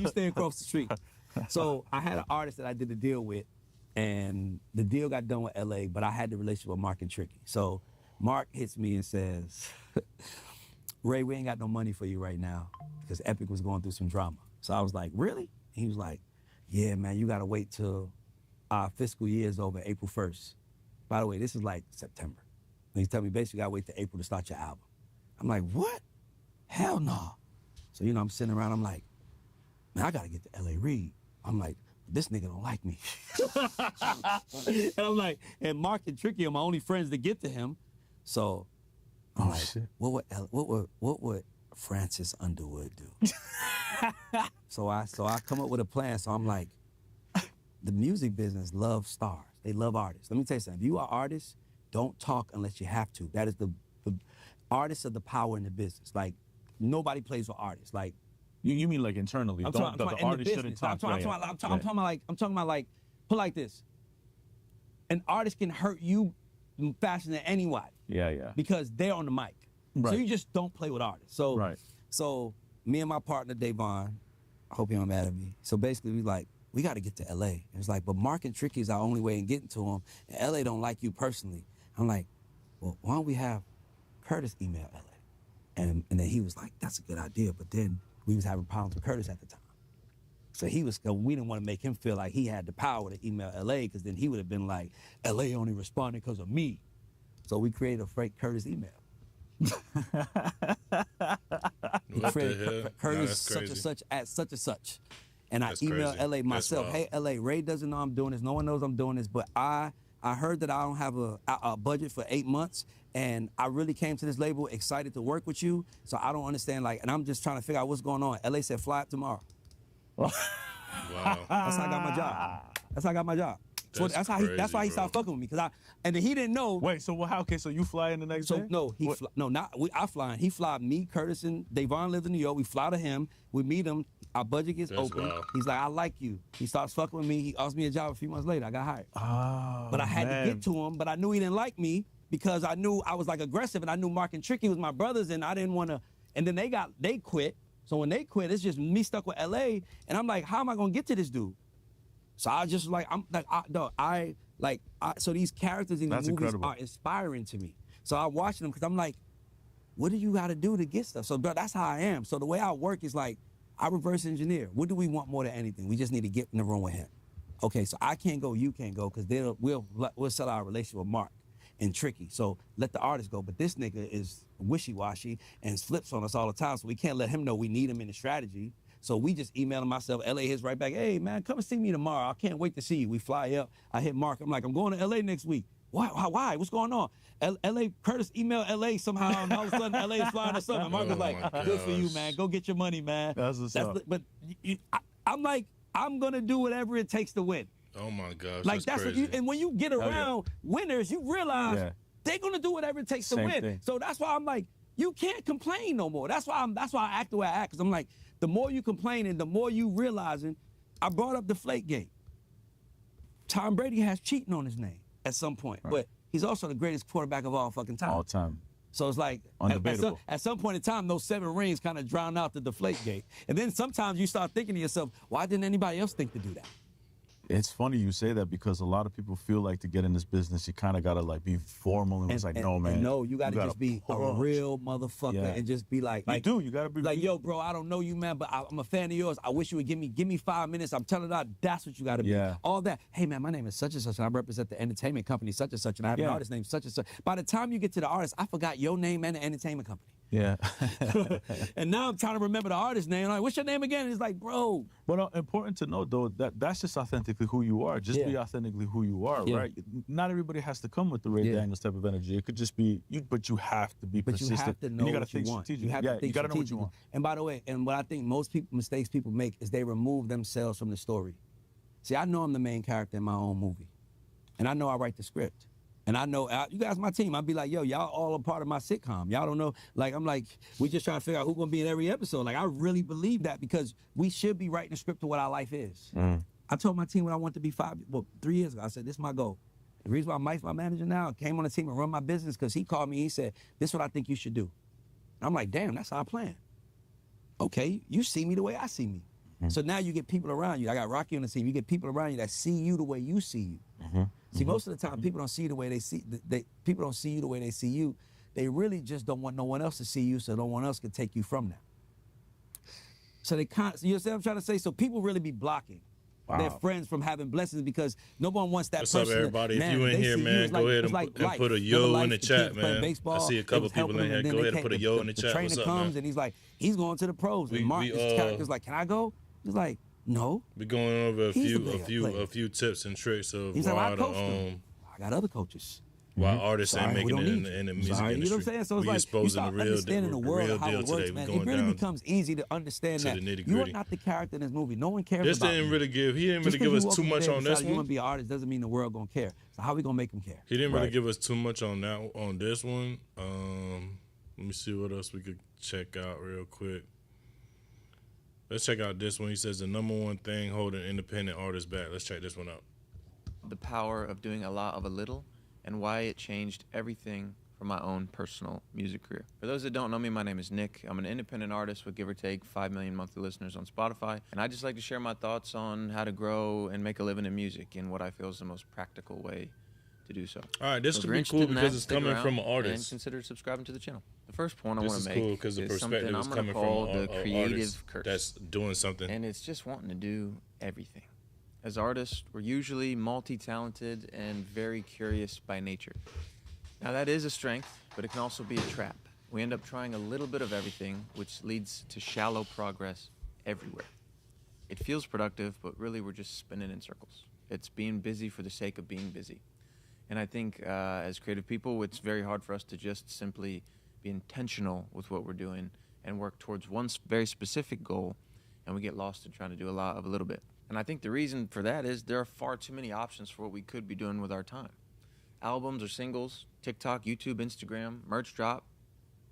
you stay across the street. So I had an artist that I did a deal with, and the deal got done with LA, but I had the relationship with Mark and Tricky. So Mark hits me and says, Ray, we ain't got no money for you right now because Epic was going through some drama. So I was like, really? And he was like, yeah, man, you gotta wait till our fiscal year is over, April 1st. By the way, this is like September. And he told me basically you gotta wait till April to start your album. I'm like, what? Hell no. So, I'm sitting around, I'm like, man, I gotta get to L.A. Reid. I'm like, this nigga don't like me. And I'm like, and Mark and Tricky are my only friends to get to him. So I'm like, shit. what would Francis Underwood do? So I come up with a plan. So I'm like, the music business loves stars. They love artists. Let me tell you something. If you are artists, don't talk unless you have to. That is the artists are the power in the business. Like, nobody plays with artists. Like, You mean like internally? I'm The artist shouldn't talk. I'm talking about like, put like this. An artist can hurt you faster than anybody. Yeah. Because they're on the mic. Right. So you just don't play with artists. So, Right. So me and my partner, Davon, I hope you're not mad at me. So basically we got to get to LA. And it's like, but Mark and Tricky is our only way in getting to him. And LA don't like you personally. I'm like, well, why don't we have Curtis email LA? And then he was like, that's a good idea. But then we was having problems with Curtis at the time. So we didn't want to make him feel like he had the power to email LA, because then he would have been like, LA only responded because of me. So we created a fake Curtis email. What the hell? Curtis Nah, such and such at such and such. And That's I emailed crazy. LA myself. That's Hey, LA, Ray doesn't know I'm doing this. No one knows I'm doing this, but I heard that I don't have a budget for 8 months, and I really came to this label excited to work with you. So I don't understand, and I'm just trying to figure out what's going on. LA said, fly up tomorrow. Wow. That's how I got my job. That's how I got my job. So That's that's why he crazy, started bro. fucking with me, because and then he didn't know. Wait, so okay, so you fly in the next So day? no, I fly in. He fly me, Curtis, and Davon lives in New York. We fly to him. We meet him. Our budget gets That's open. wild. He's like, I like you. He starts fucking with me. He offers me a job a few months later. I got hired. Oh, But I had man. to get to him. But I knew he didn't like me because I knew I was like aggressive, and I knew Mark and Tricky was my brothers, and I didn't want to. And then they quit. So when they quit, it's just me stuck with LA, and I'm like, how am I gonna get to this dude? So I just so these characters in the That's movies incredible. are inspiring to me. So I watch them because I'm like, what do you got to do to get stuff? So, bro, that's how I am. So the way I work is like, I reverse engineer. What do we want more than anything? We just need to get in the room with him. Okay, so I can't go, you can't go, because we'll sell our relationship with Mark and Tricky. So let the artist go. But this nigga is wishy-washy and flips on us all the time, so we can't let him know we need him in the strategy. So we just email him myself. LA hits right back, hey, man, come and see me tomorrow. I can't wait to see you. We fly up. I hit Mark. I'm like, I'm going to LA next week. Why? What's going on? LA, Curtis emailed LA somehow, and all of a sudden LA is flying or something. Mark was Oh like, my good for you, gosh. man. Go get your money, man. That's what's up. But I'm like, I'm going to do whatever it takes to win. Oh my gosh. Like, that's what crazy. and when you get yeah. around winners, you realize Yeah. they're going to do whatever it takes to Same win. thing. So that's why I'm like, you can't complain no more. That's why I act the way I act, because I'm like, the more you complaining, the more you realizing. I brought up Deflategate. Tom Brady has cheating on his name at some point, but he's also the greatest quarterback of all fucking time. All time. So it's like, Undebatable. at some point in time, those 7 rings kind of drown out the Deflategate. And then sometimes you start thinking to yourself, why didn't anybody else think to do that? It's funny you say that, because a lot of people feel like to get in this business, you kind of got to like be formal, and it's like, no, man. No, you got to just be a punch. real motherfucker, Yeah. and just be like, You got to be like, yo, bro, I don't know you, man, but I'm a fan of yours. I wish you would give me 5 minutes. I'm telling you, that's what you got to be. Yeah. All that. Hey, man, my name is such and such, and I represent the entertainment company such and such, and I have an Yeah. artist named such and such. By the time you get to the artist, I forgot your name and the entertainment company. Yeah. And now I'm trying to remember the artist name. I'm like, what's your name again? And it's like, bro. But important to note, though, that's just authentically who you are. Just be authentically who you are, Yeah. right? Not everybody has to come with the Ray Yeah. Daniels type of energy. It could just be you, but you have to be But you persistent. have to And know you gotta what you think want. strategic. You have to think you got to know what you strategically. want. And by the way, and what I think mistakes people make is they remove themselves from the story. See, I know I'm the main character in my own movie. And I know I write the script. And I know, you guys, my team, I'd be like, yo, y'all all a part of my sitcom. Y'all don't know, like, I'm like, we just trying to figure out who's going to be in every episode. Like, I really believe that, because we should be writing a script to what our life is. I told my team when I wanted to be 3 years ago, I said, this is my goal. The reason why Mike's my manager now, came on the team and run my business, because he called me, he said, this is what I think you should do. I'm like, damn, that's our plan. Okay, you see me the way I see me. So now you get people around you. I got Rocky on the team. You get people around you that see you the way you see you. See, most of the time, people don't see you the way they see. People don't see you the way they see you. They really just don't want no one else to see you, so no one else can take you from them. So they can't. You know what I'm trying to say? So people really be blocking their friends from having blessings because no one wants that What's person. up, everybody? Man, if you in here, man, go ahead and put a yo in the chat, man. Baseball, I see a couple people in here. Go ahead and put a yo in the chat. The trainer What's up, comes man? and he's like, he's going to the pros. And Mark, his character's like, can I go? He's like, no. We're going over a He's the few tips and tricks of He's like, why I coached him. I got other coaches. Why artists ain't making it in the music industry. You know what I'm saying? So it's we like you exposing start the real understanding the world, real how deal it works, today. man. We It going really down becomes easy to understand to that the nitty-gritty. you are not the character in this movie. No one cares This about didn't you. really give. He didn't Just really give 'cause us you too walk much there on and this decide you want one. to be an artist doesn't mean the world gonna care. So how we gonna make them care? He didn't really give us too much on that on this one. Let me see what else we could check out real quick. Let's check out this one. He says the number one thing holding independent artists back. Let's check this one out. The power of doing a lot of a little and why it changed everything for my own personal music career. For those that don't know me, my name is Nick. I'm an independent artist with give or take 5 million monthly listeners on Spotify, and I just like to share my thoughts on how to grow and make a living in music in what I feel is the most practical way to do so. All right, this So if could you're be interested cool in because that, it's stick coming around from an and artist. consider subscribing to the channel. The first point I This want is to cool make because the is something perspective is I'm going coming to from call the an creative artist curse. that's doing something. And it's just wanting to do everything. As artists, we're usually multi-talented and very curious by nature. Now that is a strength, but it can also be a trap. We end up trying a little bit of everything, which leads to shallow progress everywhere. It feels productive, but really we're just spinning in circles. It's being busy for the sake of being busy. And I think as creative people, it's very hard for us to just simply be intentional with what we're doing and work towards one very specific goal, and we get lost in trying to do a lot of a little bit. And I think the reason for that is there are far too many options for what we could be doing with our time. Albums or singles, TikTok, YouTube, Instagram, merch drop,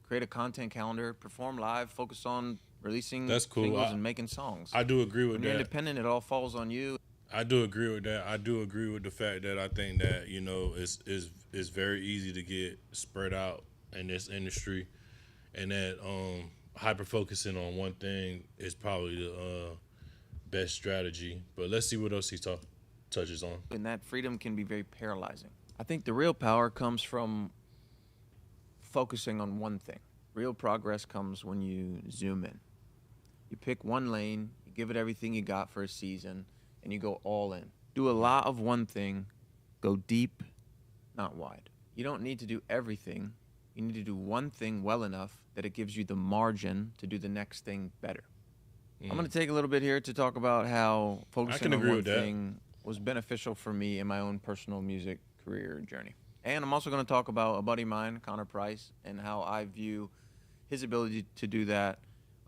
create a content calendar, perform live, focus on releasing That's cool. singles and making songs. I do agree with When you're that. independent, it all falls on you. I do agree with that. I do agree with the fact that I think that it's very easy to get spread out in this industry, and that hyper focusing on one thing is probably the best strategy. But let's see what else he touches on. And that freedom can be very paralyzing. I think the real power comes from focusing on one thing. Real progress comes when you zoom in. You pick one lane, you give it everything you got for a season, and you go all in. Do a lot of one thing, go deep, not wide. You don't need to do everything. You need to do one thing well enough that it gives you the margin to do the next thing better. I'm going to take a little bit here to talk about how focusing on one thing was beneficial for me in my own personal music career journey. And I'm also going to talk about a buddy of mine, Connor Price, and how I view his ability to do that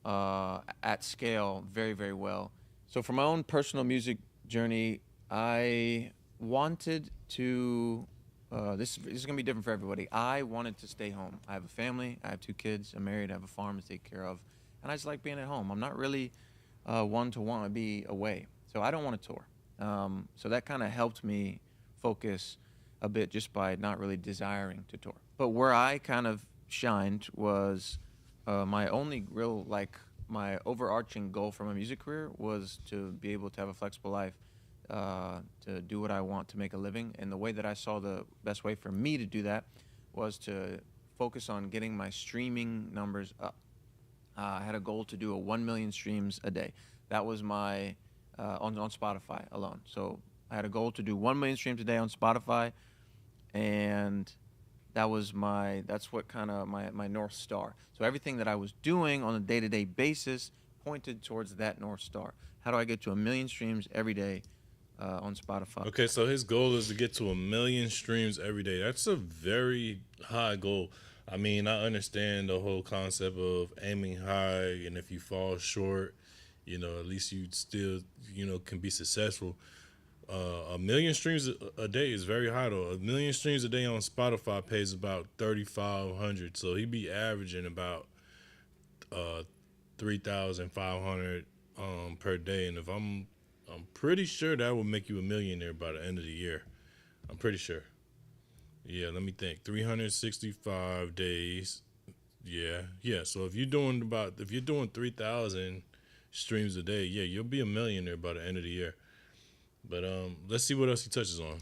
at scale very, very well. So for my own personal music journey, I wanted to, this is going to be different for everybody. I wanted to stay home. I have a family. I have 2 kids. I'm married. I have a farm to take care of. And I just like being at home. I'm not really one to want to be away. So I don't want to tour. So that kind of helped me focus a bit just by not really desiring to tour. But where I kind of shined was my only real, my overarching goal for my music career was to be able to have a flexible life, to do what I want to make a living. And the way that I saw the best way for me to do that was to focus on getting my streaming numbers up. I had a goal to do 1 million streams a day. That was my, on Spotify alone. So I had a goal to do 1 million streams a day on Spotify, and that's what kind of my North Star. So everything that I was doing on a day-to-day basis pointed towards that North Star. How do I get to 1 million streams every day on Spotify? Okay, so his goal is to get to 1 million streams every day. That's a very high goal. I mean, I understand the whole concept of aiming high, and if you fall short, at least you still, can be successful. 1 million streams a day is very high, though. 1 million streams a day on Spotify pays about $3,500, so he'd be averaging about $3,500 per day. And if I'm pretty sure that will make you a millionaire by the end of the year. I'm pretty sure. Yeah, let me think. 365 days. Yeah. So if you're doing 3,000, streams a day, yeah, you'll be a millionaire by the end of the year. But let's see what else he touches on.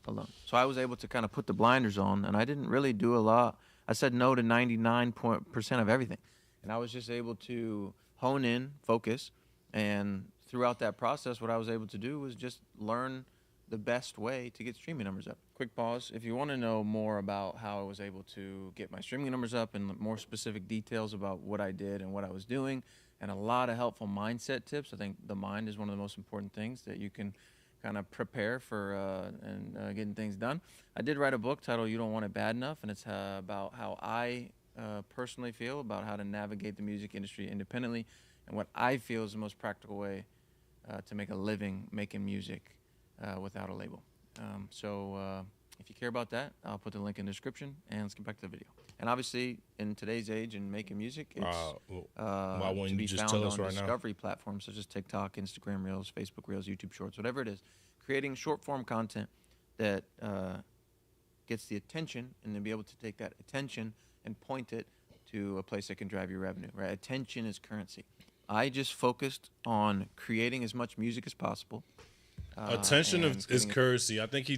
Alone. So I was able to kind of put the blinders on, and I didn't really do a lot. I said no to 99% of everything, and I was just able to hone in, focus, and throughout that process, what I was able to do was just learn the best way to get streaming numbers up. Quick pause. If you want to know more about how I was able to get my streaming numbers up and more specific details about what I did and what I was doing, and a lot of helpful mindset tips, I think the mind is one of the most important things that you can kind of prepare for getting things done. I did write a book titled "You Don't Want It Bad Enough," and it's about how I personally feel about how to navigate the music industry independently and what I feel is the most practical way to make a living making music without a label. If you care about that, I'll put the link in the description, and let's get back to the video. And obviously, in today's age and making music, it's why won't to you be just found tell us on right now? discovery platforms such as TikTok, Instagram Reels, Facebook Reels, YouTube Shorts, whatever it is. Creating short-form content that gets the attention, and then be able to take that attention and point it to a place that can drive your revenue. Right? Attention is currency. I just focused on creating as much music as possible. Attention is currency. I think he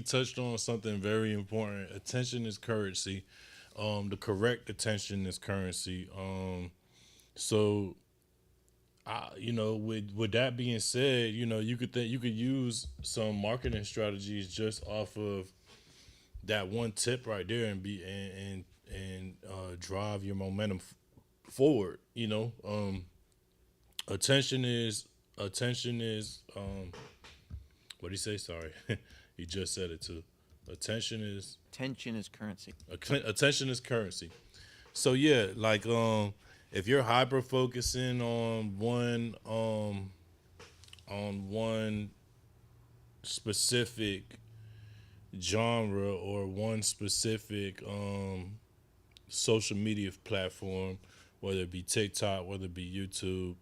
touched on something very important. Attention is currency. The correct attention is currency. With that being said, you could use some marketing strategies just off of that one tip right there and drive your momentum forward. Attention is what do you say? Sorry. He just said it too. Attention is currency. Attention is currency. So yeah, like if you're hyper focusing on one specific genre or one specific social media platform, whether it be TikTok, whether it be YouTube,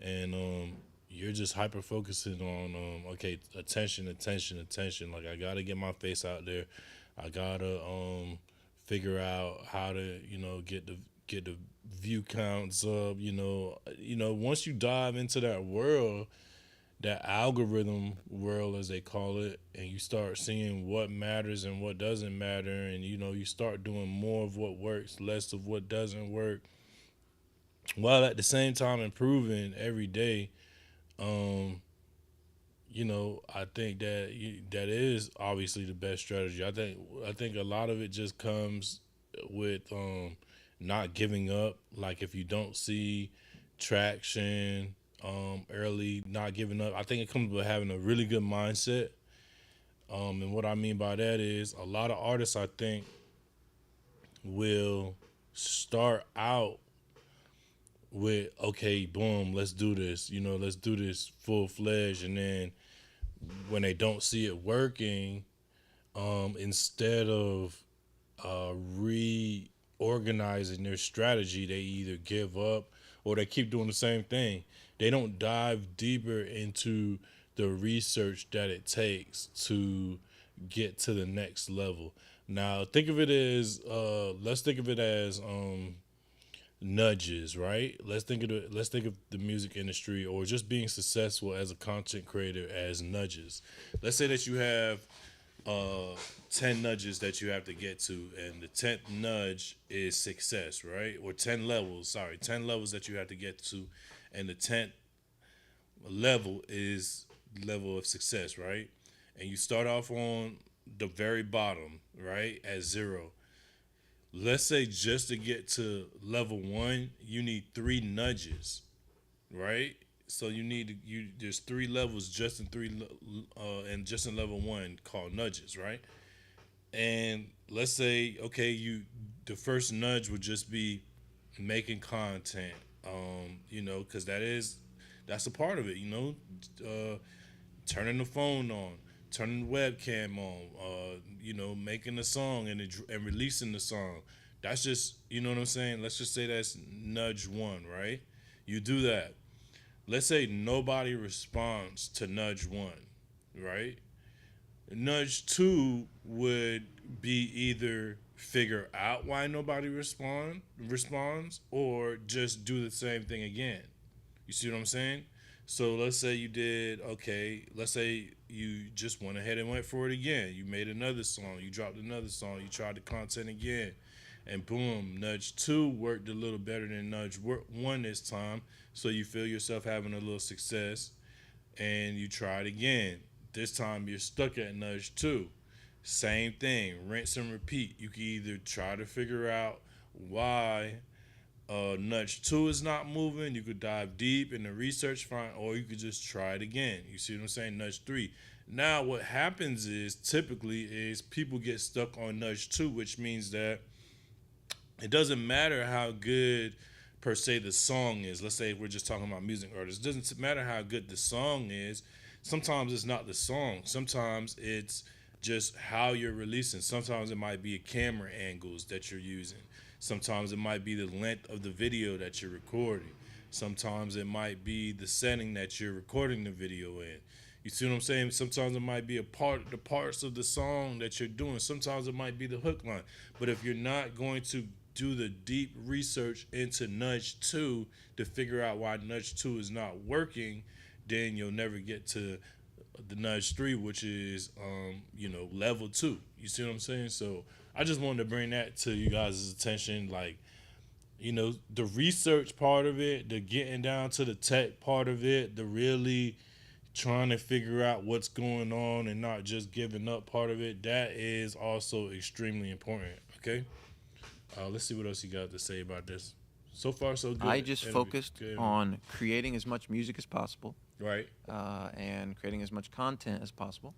and you're just hyper focusing on attention. Like, I gotta get my face out there. I gotta figure out how to get the view counts up. Once you dive into that world, that algorithm world as they call it, and you start seeing what matters and what doesn't matter, and you start doing more of what works, less of what doesn't work, while at the same time improving every day. I think that is obviously the best strategy. I think a lot of it just comes with not giving up. Like, if you don't see traction early, not giving up. I think it comes with having a really good mindset. And what I mean by that is a lot of artists, I think, will start out with, okay, boom, let's do this, let's do this full-fledged, and then when they don't see it working, instead of reorganizing their strategy, they either give up or they keep doing the same thing. They don't dive deeper into the research that it takes to get to the next level. Now, think of it as let's think of it as nudges, right? Let's think of the music industry, or just being successful as a content creator, as nudges. Let's say that you have 10 nudges that you have to get to, and the 10th nudge is success, right? Or 10 levels that you have to get to, and the 10th level is level of success, right? And you start off on the very bottom, right, at 0. Let's say just to get to level 1, you need 3 nudges, right? So there's 3 levels just in level 1 called nudges, right? And let's say, okay, the first nudge would just be making content, because that's a part of it, turning the phone on, turning the webcam on, making a song and releasing the song. That's just, you know what I'm saying? Let's just say that's nudge 1, right? You do that. Let's say nobody responds to nudge 1, right? Nudge 2 would be either figure out why nobody responds, or just do the same thing again. You see what I'm saying? So let's say you did okay. Let's say you just went ahead and went for it again. You made another song. You dropped another song. You tried the content again, and boom, nudge 2 worked a little better than nudge 1 this time. So you feel yourself having a little success, and you try it again. This time you're stuck at nudge 2. Same thing, rinse and repeat. You can either try to figure out why nudge 2 is not moving. You could dive deep in the research front, or you could just try it again. You see what I'm saying? Nudge 3. Now what happens is typically people get stuck on nudge 2, which means that it doesn't matter how good per se the song is. Let's say if we're just talking about music artists. It doesn't matter how good the song is. Sometimes it's not the song. Sometimes it's just how you're releasing. Sometimes it might be camera angles that you're using. Sometimes it might be the length of the video that you're recording. Sometimes it might be the setting that you're recording the video in. You see what I'm saying? Sometimes it might be the parts of the song that you're doing. Sometimes it might be the hook line. But if you're not going to do the deep research into nudge 2 to figure out why nudge 2 is not working, then you'll never get to the nudge 3, which is level 2. You see what I'm saying? So I just wanted to bring that to you guys' attention, like, the research part of it, the getting down to the tech part of it, the really trying to figure out what's going on and not just giving up part of it, that is also extremely important. Okay, let's see what else you got to say about this. So far, so good. I just focused on creating as much music as possible, right, and creating as much content as possible,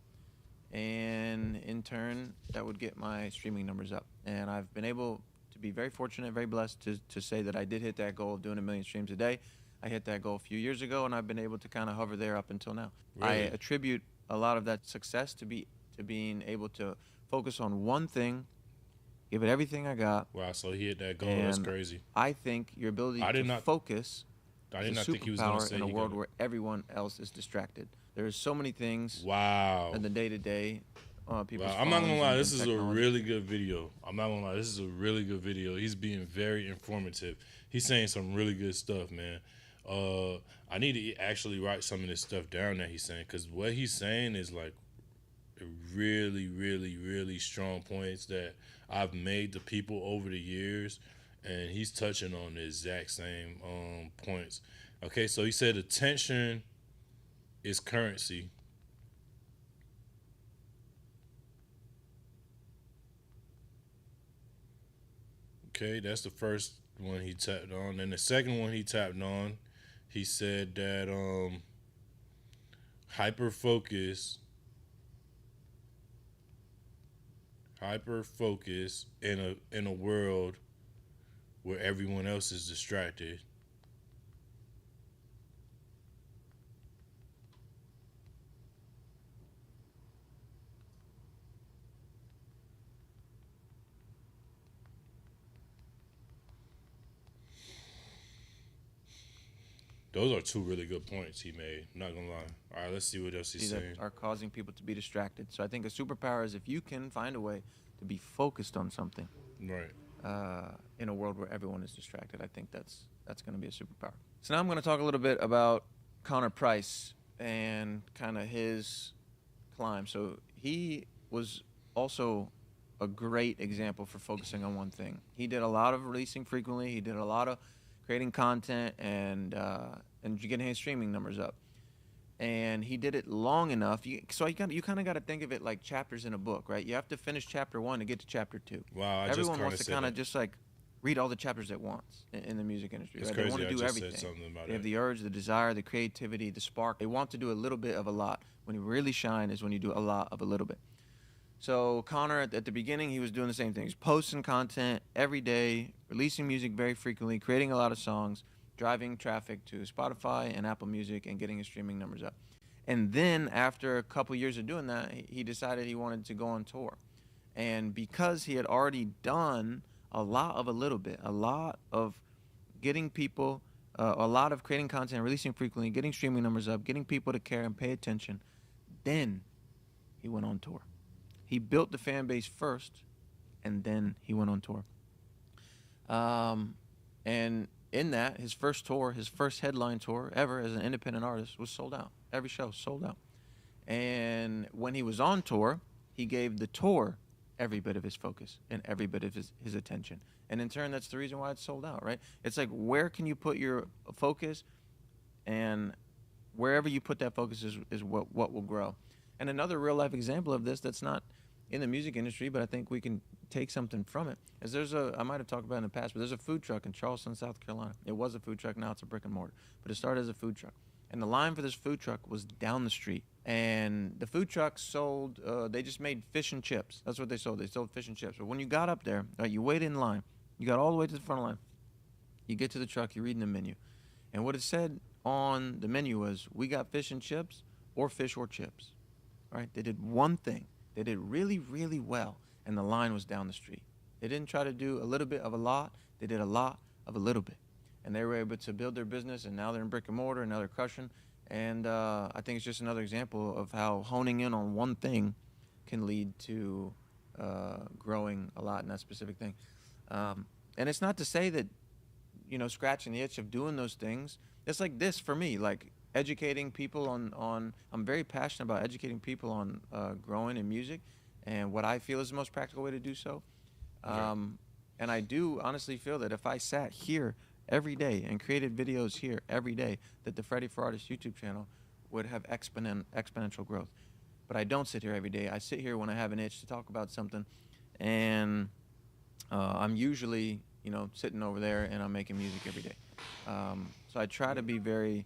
and in turn, that would get my streaming numbers up. And I've been able to be very fortunate, very blessed to say that I did hit that goal of doing 1 million streams a day. I hit that goal a few years ago, and I've been able to kind of hover there up until now. Really? I attribute a lot of that success to being able to focus on one thing, give it everything I got. Wow, so he hit that goal. That's crazy. I think your ability to focus I did is not a think he was going to superpower say in a world where everyone else is distracted. There's so many things wow. in the day-to-day. People's I'm not going to lie. and This is a technology. really good video. I'm not going to lie. This is a really good video. He's being very informative. He's saying some really good stuff, man. I need to actually write some of this stuff down that he's saying, because what he's saying is like really, really, really strong points that I've made to people over the years, and he's touching on the exact same points. Okay, so he said attention is currency. Okay, that's the first one he tapped on. And the second one he tapped on, he said that hyper focus in a world where everyone else is distracted. Those are two really good points he made. I'm not gonna lie. All right, let's see what else he's saying. That are causing people to be distracted. So I think a superpower is if you can find a way to be focused on something. Right. In a world where everyone is distracted, I think that's going to be a superpower. So now I'm going to talk a little bit about Connor Price and kind of his climb. So he was also a great example for focusing on one thing. He did a lot of releasing frequently. He did a lot of creating content and getting his streaming numbers up. And he did it long enough. You kind of got to think of it like chapters in a book, right? You have to finish chapter 1 to get to chapter 2. Wow, Everyone wants to kind of just like read all the chapters at once in the music industry. It's right? crazy. They want to do everything. They have the urge, the desire, the creativity, the spark. They want to do a little bit of a lot. When you really shine is when you do a lot of a little bit. So Connor, at the beginning, he was doing the same thing. He's posting content every day, releasing music very frequently, creating a lot of songs, driving traffic to Spotify and Apple Music and getting his streaming numbers up. And then after a couple years of doing that, he decided he wanted to go on tour. And because he had already done a lot of a little bit, a lot of getting people, a lot of creating content, releasing frequently, getting streaming numbers up, getting people to care and pay attention, then he went on tour. He built the fan base first, and then he went on tour. And in that, his first tour, his first headline tour ever as an independent artist was sold out. Every show sold out. And when he was on tour, he gave the tour every bit of his focus and every bit of his attention. And in turn, that's the reason why it's sold out, right? It's like, where can you put your focus? And wherever you put that focus is what will grow. And another real life example of this that's not in the music industry, but I think we can take something from it, is I might have talked about it in the past, but there's a food truck in Charleston, South Carolina. It was a food truck, now it's a brick and mortar. But it started as a food truck. And the line for this food truck was down the street. And the food truck sold, they just made fish and chips. That's what they sold. They sold fish and chips. But when you got up there, you waited in line. You got all the way to the front of the line. You get to the truck, you're reading the menu. And what it said on the menu was, we got fish and chips or fish or chips. All right? They did one thing. They did really, really well. And the line was down the street. They didn't try to do a little bit of a lot. They did a lot of a little bit. And they were able to build their business, and now they're in brick and mortar, and now they're crushing. And I think it's just another example of how honing in on one thing can lead to growing a lot in that specific thing. And it's not to say that, scratching the itch of doing those things. It's like this for me, like educating people on I'm very passionate about educating people on growing in music and what I feel is the most practical way to do so. And I do honestly feel that if I sat here every day and created videos here every day, that the Freddie for Artists YouTube channel would have exponential growth. But I don't sit here every day. I sit here when I have an itch to talk about something, and I'm usually, sitting over there and I'm making music every day. So I try to be very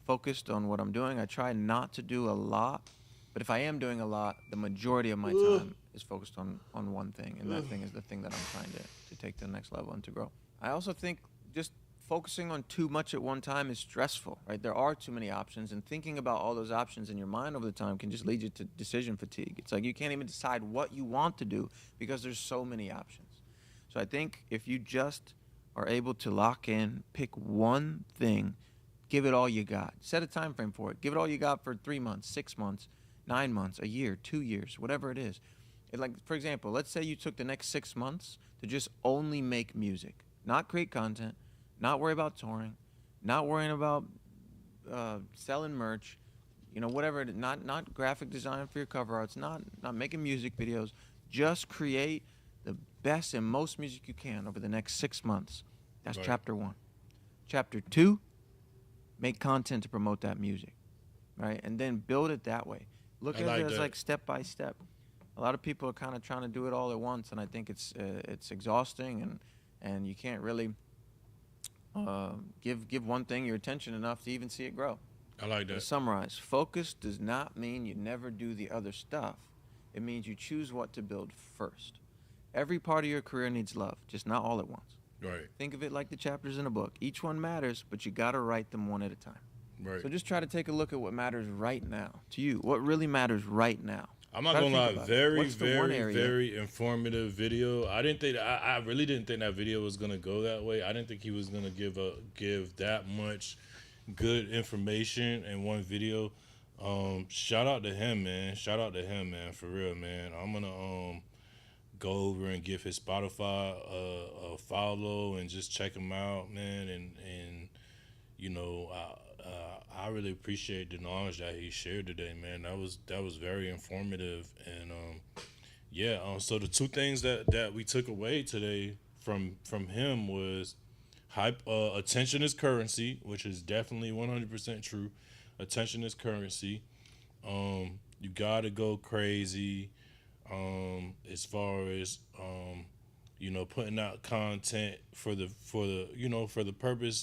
focused on what I'm doing. I try not to do a lot, but if I am doing a lot, the majority of my time is focused on one thing, and that thing is the thing that I'm trying to take to the next level and to grow. I also think just focusing on too much at one time is stressful, right? There are too many options, and thinking about all those options in your mind over the time can just lead you to decision fatigue. It's like you can't even decide what you want to do because there's so many options. So I think if you just are able to lock in, pick one thing, give it all you got. Set a time frame for it. Give it all you got for 3 months, 6 months, 9 months, a year, 2 years, whatever it is. For example, let's say you took the next 6 months to just only make music, not create content, not worry about touring, not worrying about selling merch, whatever it is, not graphic design for your cover arts, not making music videos. Just create the best and most music you can over the next 6 months. That's right. Chapter 1. Chapter 2, make content to promote that music, right? And then build it that way. Look at it as like step by step. A lot of people are kind of trying to do it all at once, and I think it's exhausting, and you can't really give one thing your attention enough to even see it grow. I like that. To summarize, focus does not mean you never do the other stuff. It means you choose what to build first. Every part of your career needs love, just not all at once. Right. Think of it like the chapters in a book. Each one matters, but you got to write them one at a time. Right. So just try to take a look at what matters right now to you. What really matters right now. I'm not gonna lie, very informative video. I really didn't think that video was gonna go that way. I didn't think he was gonna give that much good information in one video. Shout out to him, man. For real, man. I'm gonna go over and give his Spotify a follow and just check him out, man. And I really appreciate the knowledge that he shared today, man. That was very informative, and so the two things that we took away today from him was attention is currency, which is definitely 100% true. Attention is currency. You gotta go crazy as far as putting out content for the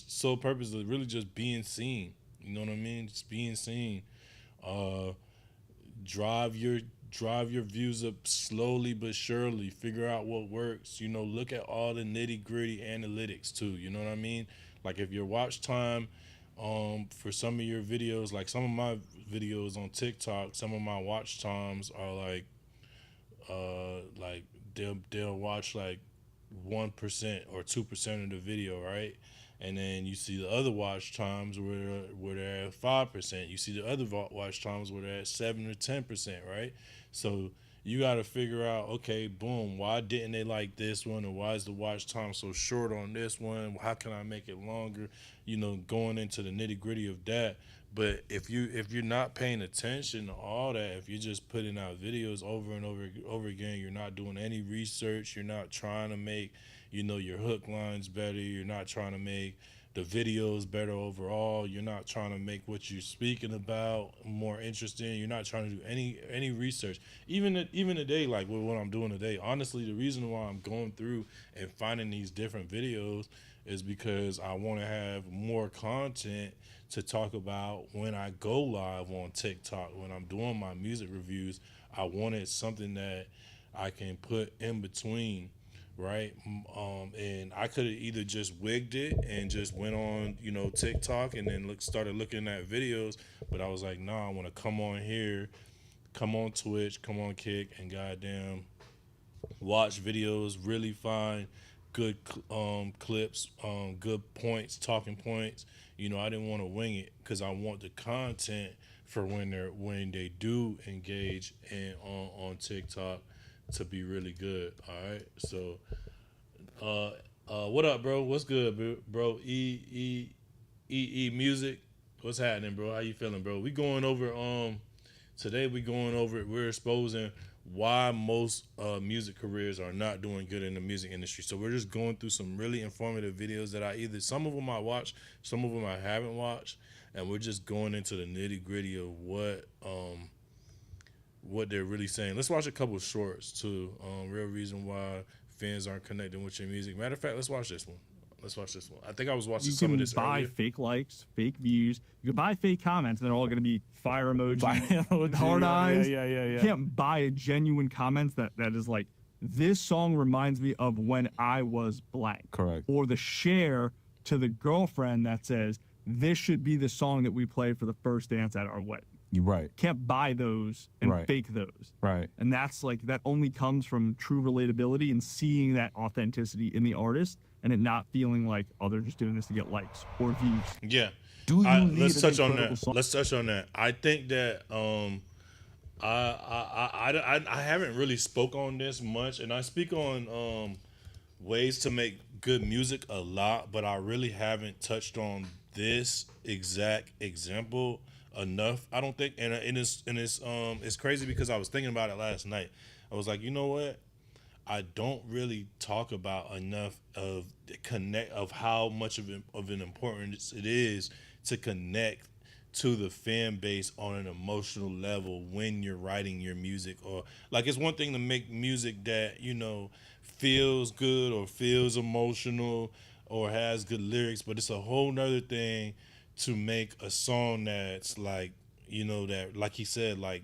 sole purpose of really just being seen. You know what I mean? Just being seen. Drive your views up slowly but surely. Figure out what works. Look at all the nitty gritty analytics too. You know what I mean? Like if your watch time, for some of your videos, like some of my videos on TikTok, some of my watch times are like they'll watch like 1% or 2% of the video, right? And then you see the other watch times where they're at 5%. You see the other watch times where they're at 7 or 10%, right? So you got to figure out, okay, boom, why didn't they like this one, or why is the watch time so short on this one? How can I make it longer? Going into the nitty gritty of that. But if you're not paying attention to all that, if you're just putting out videos over and over again, you're not doing any research, you're not trying to make your hook lines better, you're not trying to make the videos better overall, you're not trying to make what you're speaking about more interesting, you're not trying to do any research. Even today, like with what I'm doing today, honestly, the reason why I'm going through and finding these different videos is because I want to have more content to talk about when I go live on TikTok, when I'm doing my music reviews. I wanted something that I can put in between, right? And I could have either just wigged it and just went on, TikTok and then started looking at videos. But I was like, nah, I want to come on here, come on Twitch, come on Kick, and goddamn watch videos, really find good clips, good points, talking points. I didn't want to wing it because I want the content for when they do engage on TikTok to be really good. All right, so what up, bro? What's good, bro? Music, what's happening, bro? How you feeling, bro? Today we're exposing why most music careers are not doing good in the music industry. So we're just going through some really informative videos that some of them I watched, some of them I haven't watched, and we're just going into the nitty gritty of what they're really saying. Let's watch a couple of shorts too. Real reason why fans aren't connecting with your music. Matter of fact, let's watch this one. I think I was watching some of this earlier. You can buy fake likes, fake views. You can buy fake comments, and they're all going to be fire emoji, hard eyes. Yeah. You can't buy a genuine comment that is like, this song reminds me of when I was blank. Correct. Or the share to the girlfriend that says, this should be the song that we play for the first dance at our wedding. You're right. Can't buy those and Right. fake those. Right. And that's that only comes from true relatability and seeing that authenticity in the artist and it not feeling like, oh, they're just doing this to get likes or views. Yeah. Do you need let's an touch on incredible that. song? Let's touch on that. I think that I haven't really spoke on this much, and I speak on ways to make good music a lot, but I really haven't touched on this exact example enough. I don't think, and it's crazy because I was thinking about it last night. I was like, you know what? I don't really talk about enough of how much of an importance it is to connect to the fan base on an emotional level when you're writing your music. Or like, it's one thing to make music that feels good or feels emotional or has good lyrics, but it's a whole nother thing to make a song that's like, that, like he said, like,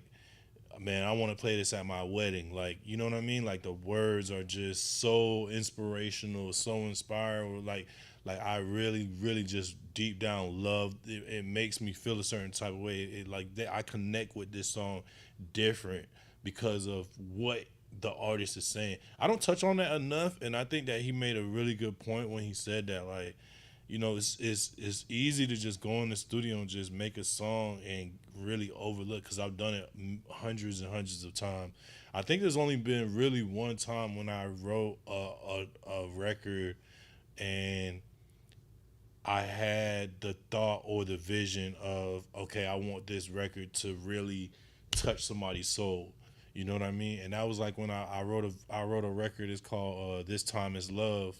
man, I want to play this at my wedding. Like, you know what I mean? Like, the words are just so inspirational, so inspiring. Like I really, really just deep down love it. It makes me feel a certain type of way. I connect with this song different because of what the artist is saying. I don't touch on that enough, and I think that he made a really good point when he said that, like, it's easy to just go in the studio and just make a song and really overlook, because I've done it hundreds and hundreds of times. I think there's only been really one time when I wrote a record and I had the thought or the vision of, okay, I want this record to really touch somebody's soul. You know what I mean? And that was like when I wrote a record. It's called This Time Is Love.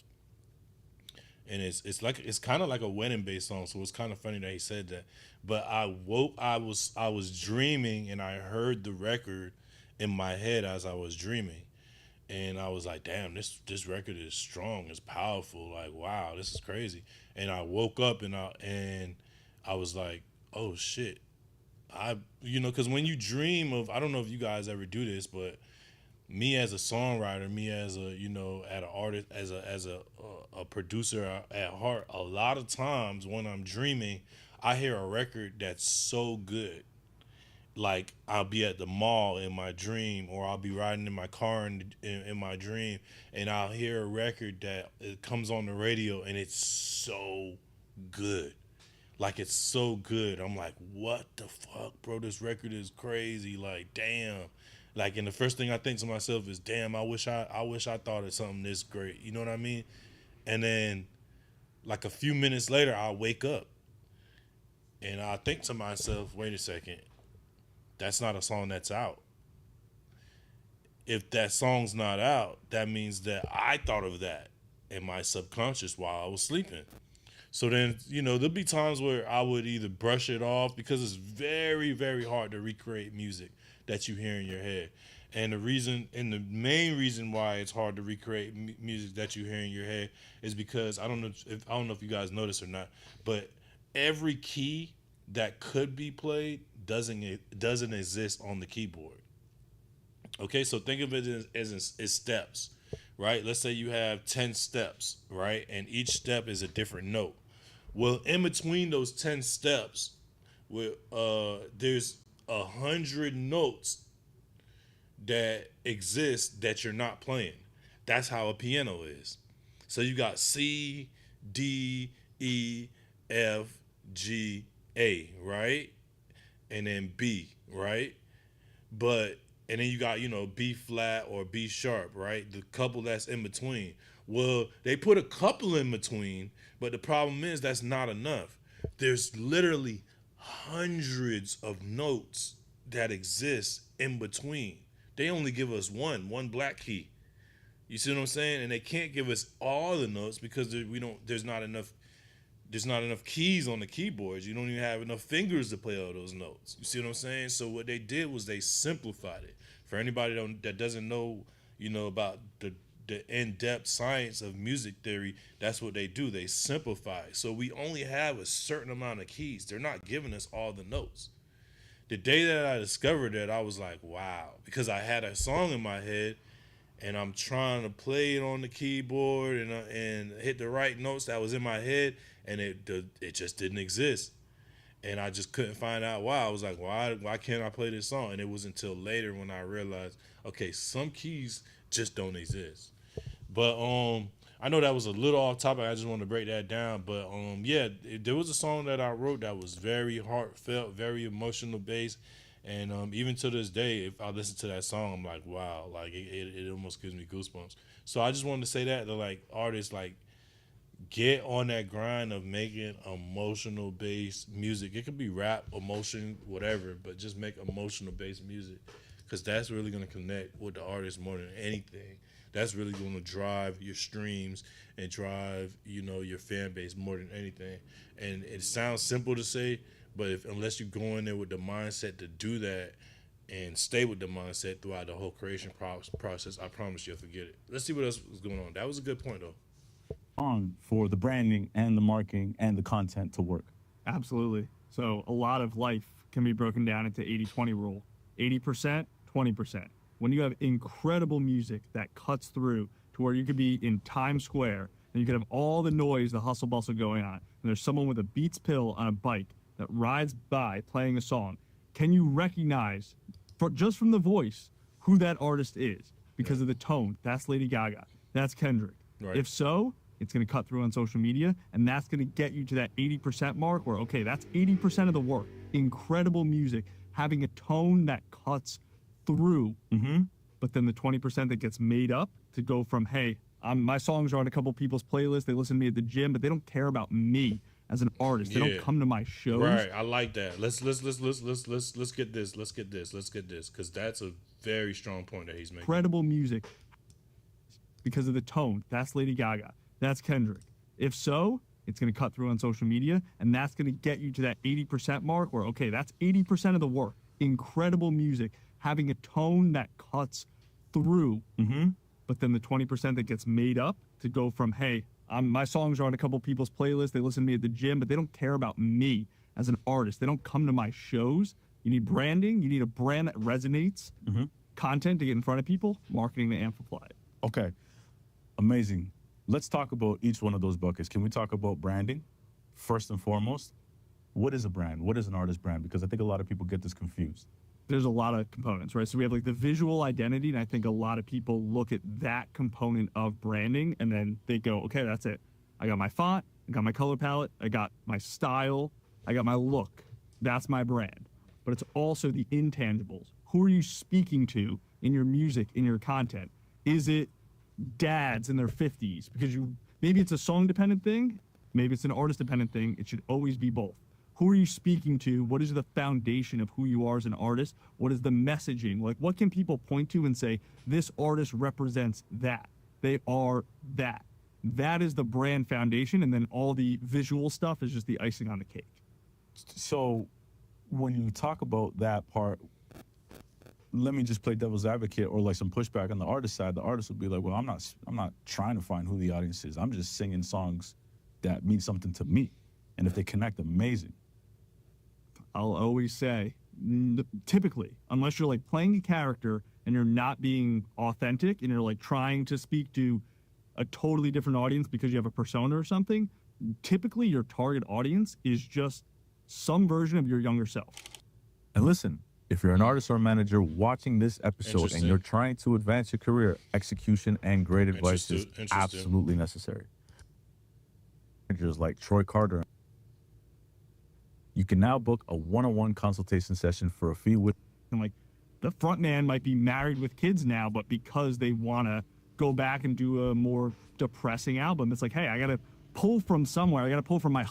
And it's kind of like a wedding based song, so it's kind of funny that he said that. But I was dreaming, and I heard the record in my head as I was dreaming, and I was like, damn, this record is strong, it's powerful, like, wow, this is crazy. And I woke up and I was like, oh shit, because when you dream of, I don't know if you guys ever do this, but me as a songwriter, me as a, as an artist, as a producer at heart, a lot of times when I'm dreaming, I hear a record that's so good. Like, I'll be at the mall in my dream, or I'll be riding in my car in my dream, and I'll hear a record that it comes on the radio, and it's so good. Like, it's so good. I'm like, what the fuck, bro? This record is crazy. Like, damn. Like, and the first thing I think to myself is, damn, I wish I thought of something this great. You know what I mean? And then, like a few minutes later, I wake up, and I think to myself, wait a second, that's not a song that's out. If that song's not out, that means that I thought of that in my subconscious while I was sleeping. So then, there'll be times where I would either brush it off because it's very, very hard to recreate music that you hear in your head. And the main reason why it's hard to recreate music that you hear in your head is because I don't know if you guys notice or not, but every key that could be played doesn't exist on the keyboard. Okay, so think of it as steps, right? Let's say you have 10 steps, right? And each step is a different note. Well, in between those 10 steps, there's 100 notes that exist that you're not playing. That's how a piano is. So you got C, D, E, F, G, A, right? And then B, right? And then you got, B flat or B sharp, right? The couple that's in between. Well, they put a couple in between, but the problem is that's not enough. There's literally hundreds of notes that exist in between. They only give us one black key. You see what I'm saying? And they can't give us all the notes because there's not enough keys on the keyboards. You don't even have enough fingers to play all those notes. You see what I'm saying? So what they did was they simplified it. For anybody that doesn't know, about the in-depth science of music theory, that's what they do. They simplify it. So we only have a certain amount of keys. They're not giving us all the notes. The day that I discovered that, I was like, wow, because I had a song in my head and I'm trying to play it on the keyboard and hit the right notes that was in my head, and it just didn't exist. And I just couldn't find out why. I was like, why can't I play this song? And it was until later when I realized, okay, some keys just don't exist. But I know that was a little off topic. I just wanted to break that down. But there was a song that I wrote that was very heartfelt, very emotional based. And even to this day, if I listen to that song, I'm like, wow, like it almost gives me goosebumps. So I just wanted to say that like artists, like, get on that grind of making emotional based music. It could be rap, emotion, whatever, but just make emotional based music, because that's really going to connect with the artist more than anything. That's really going to drive your streams and drive, your fan base more than anything. And it sounds simple to say, but unless you go in there with the mindset to do that and stay with the mindset throughout the whole creation process, I promise you'll forget it. Let's see what else was going on. That was a good point, though. On for the branding and the marketing and the content to work. Absolutely. So a lot of life can be broken down into 80-20 rule. 80%, 20%. When you have incredible music that cuts through to where you could be in Times Square and you could have all the noise, the hustle bustle going on, and there's someone with a Beats pill on a bike that rides by playing a song, can you recognize, just from the voice, who that artist is? Because of the tone. That's Lady Gaga. That's Kendrick. Right. If so, it's going to cut through on social media, and that's going to get you to that 80% mark where, okay, that's 80% of the work. Incredible music, having a tone that cuts through, but then the 20% that gets made up to go from, hey, my songs are on a couple people's playlists, they listen to me at the gym, but they don't care about me as an artist. They don't come to my shows. Right, I like that. Let's get this, because that's a very strong point that he's making. Incredible music because of the tone. That's Lady Gaga. That's Kendrick. If so, it's going to cut through on social media, and that's going to get you to that 80% mark where, okay, that's 80% of the work. Incredible music, having a tone that cuts through, but then the 20% that gets made up to go from, hey, my songs are on a couple people's playlists, they listen to me at the gym, but they don't care about me as an artist. They don't come to my shows. You need branding. You need a brand that resonates, content to get in front of people, marketing to amplify it. Okay, amazing. Let's talk about each one of those buckets. Can we talk about branding first and foremost? What is a brand? What is an artist brand? Because I think a lot of people get this confused. There's a lot of components, right? So we have like the visual identity, and I think a lot of people look at that component of branding and then they go, okay, that's it. I got my font, I got my color palette, I got my style, I got my look. That's my brand. But it's also the intangibles. Who are you speaking to in your music, in your content? Is it dads in their 50s? Because maybe it's a song dependent thing, maybe it's an artist dependent thing. It should always be both. Who are you speaking to? What is the foundation of who you are as an artist? What is the messaging? Like, what can people point to and say, this artist represents that? They are that. That is the brand foundation, and then all the visual stuff is just the icing on the cake. So when you talk about that part, let me just play devil's advocate or like some pushback on the artist side. The artist will be like, well, I'm not trying to find who the audience is. I'm just singing songs that mean something to me. And if they connect, amazing. I'll always say, typically, unless you're like playing a character and you're not being authentic and you're like trying to speak to a totally different audience because you have a persona or something, typically your target audience is just some version of your younger self. And listen, if you're an artist or manager watching this episode and Interesting. you're trying to advance your career, execution and great advice is Interesting. absolutely necessary. Managers like Troy Carter, you can now book a one-on-one consultation session for a fee with And like the front man might be married with kids now, but because they want to go back and do a more depressing album, it's like, hey, I got to pull from somewhere. I got to pull from my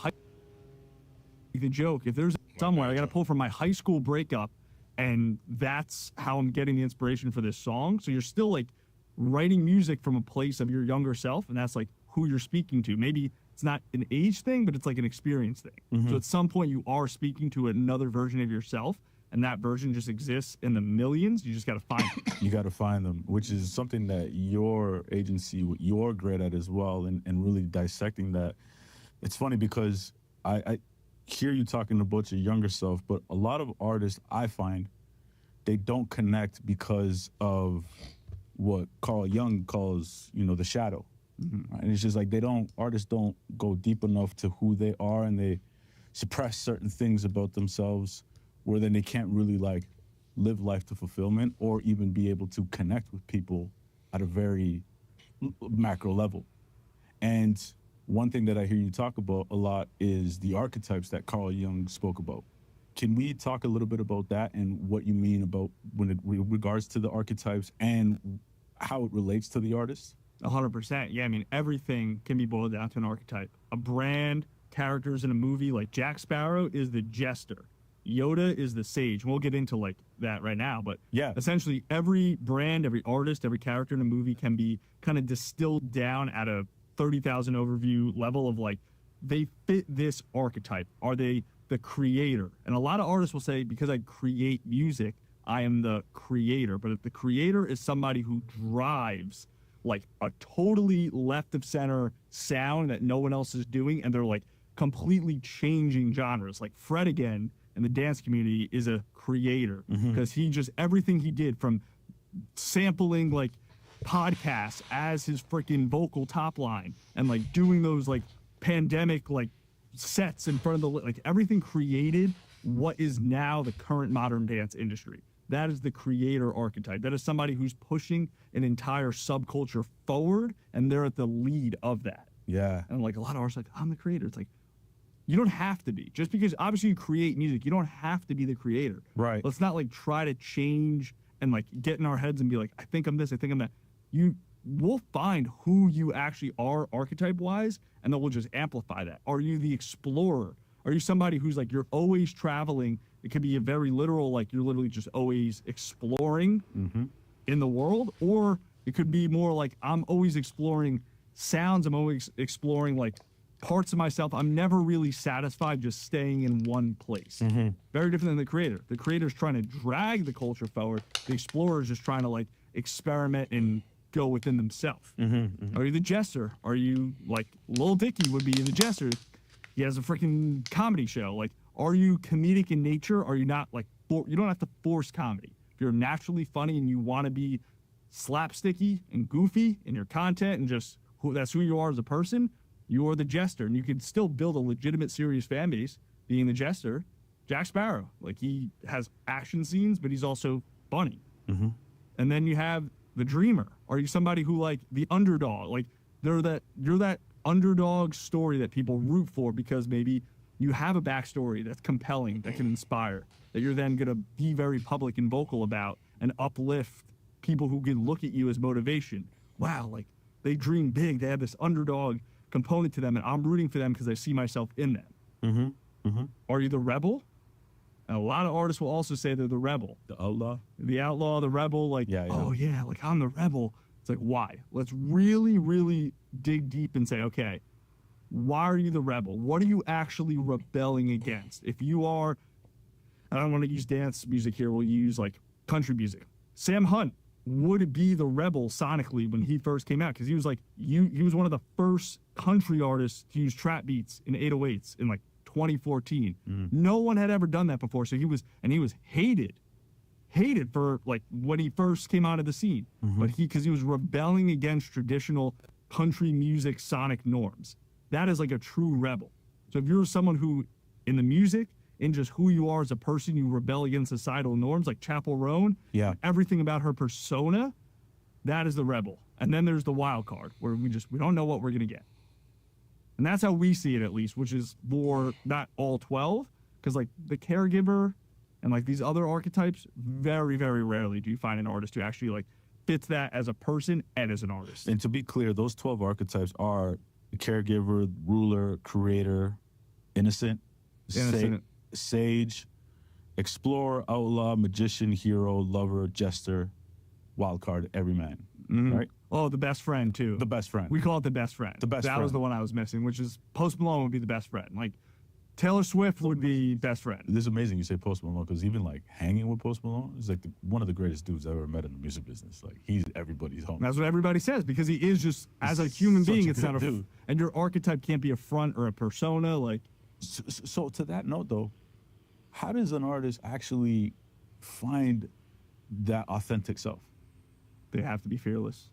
the joke. If there's somewhere, I got to pull from my high school breakup, and that's how I'm getting the inspiration for this song. So you're still like writing music from a place of your younger self, and that's like who you're speaking to. Maybe it's not an age thing, but it's like an experience thing. So at some point you are speaking to another version of yourself, and that version just exists in the millions. You just got to find it. You got to find them, which is something that your agency, you're great at as well, and really dissecting that. It's funny because I hear you talking about your younger self, but a lot of artists, I find, they don't connect because of what Carl Jung calls, the shadow. Right? And it's just like artists don't go deep enough to who they are, and they suppress certain things about themselves where then they can't really like live life to fulfillment or even be able to connect with people at a very macro level. And one thing that I hear you talk about a lot is the archetypes that Carl Jung spoke about. Can we talk a little bit about that and what you mean about when it regards to the archetypes and how it relates to the artist? 100%. Yeah, I mean, everything can be boiled down to an archetype. A brand, characters in a movie, like Jack Sparrow is the jester. Yoda is the sage. We'll get into like that right now, but Yeah. essentially every brand, every artist, every character in a movie can be kind of distilled down at a 30,000 overview level of like, they fit this archetype. Are they the creator? And a lot of artists will say, because I create music, I am the creator. But if the creator is somebody who drives like a totally left of center sound that no one else is doing, and they're like completely changing genres, like Fred again in the dance community is a creator because he just, everything he did from sampling like podcasts as his freaking vocal top line and like doing those like pandemic like sets in front of the, like everything created what is now the current modern dance industry. That is the creator archetype. That is somebody who's pushing an entire subculture forward, and they're at the lead of that. Yeah. And like a lot of artists are like, I'm the creator. It's like, you don't have to be. Just because obviously you create music, you don't have to be the creator. Right. Let's not like try to change and like get in our heads and be like, I think I'm this, I think I'm that. We'll find who you actually are archetype wise, and then we'll just amplify that. Are you the explorer? Are you somebody who's like, you're always traveling? It could be a very literal, like you're literally just always exploring in the world. Or it could be more like, I'm always exploring sounds. I'm always exploring like parts of myself. I'm never really satisfied just staying in one place. Very different than the creator. The creator's trying to drag the culture forward. The explorer is just trying to like experiment and go within themselves. Are you the jester? Are you like Lil Dicky would be the jester? He has a freaking comedy show. Like, are you comedic in nature? Are you not like, you don't have to force comedy. If you're naturally funny and you want to be slapsticky and goofy in your content and just that's who you are as a person, you are the jester. And you can still build a legitimate, serious fan base being the jester. Jack Sparrow, like he has action scenes, but he's also funny. And then you have the dreamer. Are you somebody who like the underdog? Like you're that underdog story that people root for because maybe you have a backstory that's compelling, that can inspire, that you're then going to be very public and vocal about and uplift people who can look at you as motivation. Wow, like they dream big. They have this underdog component to them, and I'm rooting for them because I see myself in them. Are you the rebel? And a lot of artists will also say they're the rebel. The outlaw. The outlaw, the rebel, like, Yeah, yeah. oh yeah, like I'm the rebel. It's like, why? Let's really, really dig deep and say, okay, why are you the rebel? What are you actually rebelling against? If you are, I don't want to use dance music here, we'll use like country music. Sam Hunt would be the rebel sonically when he first came out, because he was like, he was one of the first country artists to use trap beats in 808s in like 2014. No one had ever done that before, so he was hated for like when he first came out of the scene. But because he was rebelling against traditional country music sonic norms. That is like a true rebel. So if you're someone who, in the music, in just who you are as a person, you rebel against societal norms, like Chappell Roan, Yeah. everything about her persona, that is the rebel. And then there's the wild card, where we don't know what we're gonna get. And that's how we see it, at least, which is more not all 12, because like the caregiver and like these other archetypes, very, very rarely do you find an artist who actually like fits that as a person and as an artist. And to be clear, those 12 archetypes are the caregiver, ruler, creator, innocent, sage, explorer, outlaw, magician, hero, lover, jester, wild card, everyman. Right? Oh, the best friend too. The best friend. We call it the best friend. The best That was friend. the one I was missing, which is Post Malone would be the best friend. Like Taylor Swift would be best friend. This is amazing you say Post Malone, because even like hanging with Post Malone is like one of the greatest dudes I've ever met in the music business. Like he's everybody's home. And that's what everybody says, because he is just, as a human Such being, a it's not a, good dude. and your archetype can't be a front or a persona. Like, So to that note, though, how does an artist actually find that authentic self? they have to be fearless.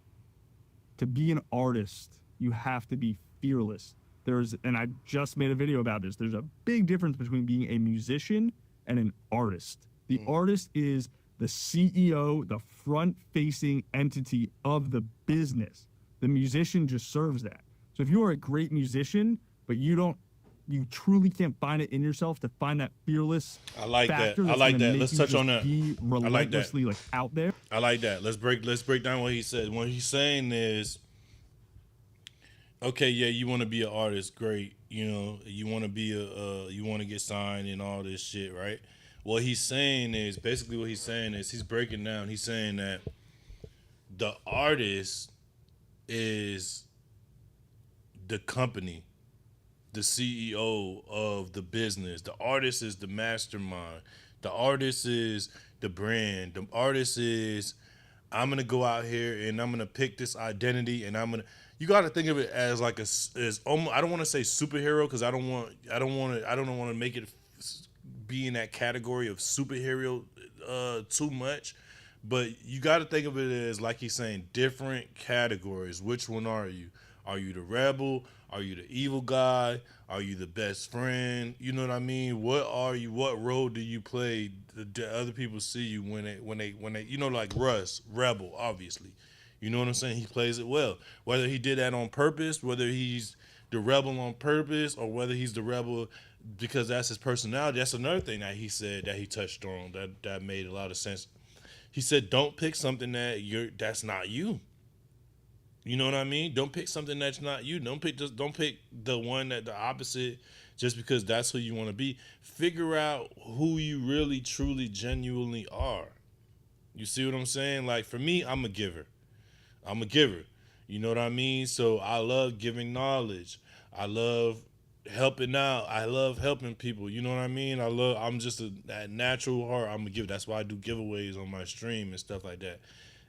To be an artist, you have to be fearless. And I just made a video about this. There's a big difference between being a musician and an artist. The artist is the CEO, the front-facing entity of the business. The musician just serves that. So if you are a great musician, but you truly can't find it in yourself to find that fearless I like that. factor I that's like gonna that. make Let's you touch just on that. be I like that. relentlessly like out there. I like that. Let's break down what he said. What he's saying is, okay, yeah, you want to be an artist, great. You know, you want to be you want to get signed and all this shit, right? What he's saying is, basically what he's saying is, he's breaking down. He's saying that the artist is the company, the CEO of the business. The artist is the mastermind. The artist is the brand. The artist is, I'm gonna go out here and I'm gonna pick this identity, and you got to think of it as like as almost, I don't want to say superhero, because I don't want to make it be in that category of superhero too much, but you got to think of it as, like he's saying, different categories. Which one are you? Are you the rebel? Are you the evil guy? Are you the best friend? You know what I mean? What are you? What role do you play? The other people see you when they you know, like Russ, rebel, obviously. You know what I'm saying? He plays it well. Whether he did that on purpose, whether he's the rebel on purpose, or whether he's the rebel because that's his personality. That's another thing that he said, that he touched on, that made a lot of sense. He said, don't pick something that's not you. You know what I mean? Don't pick something that's not you. Don't pick the one that the opposite just because that's who you want to be. Figure out who you really, truly, genuinely are. You see what I'm saying? Like, for me, I'm a giver. You know what I mean? So I love giving knowledge. I love helping out. I love helping people. You know what I mean? I'm just that natural heart. I'm a giver. That's why I do giveaways on my stream and stuff like that.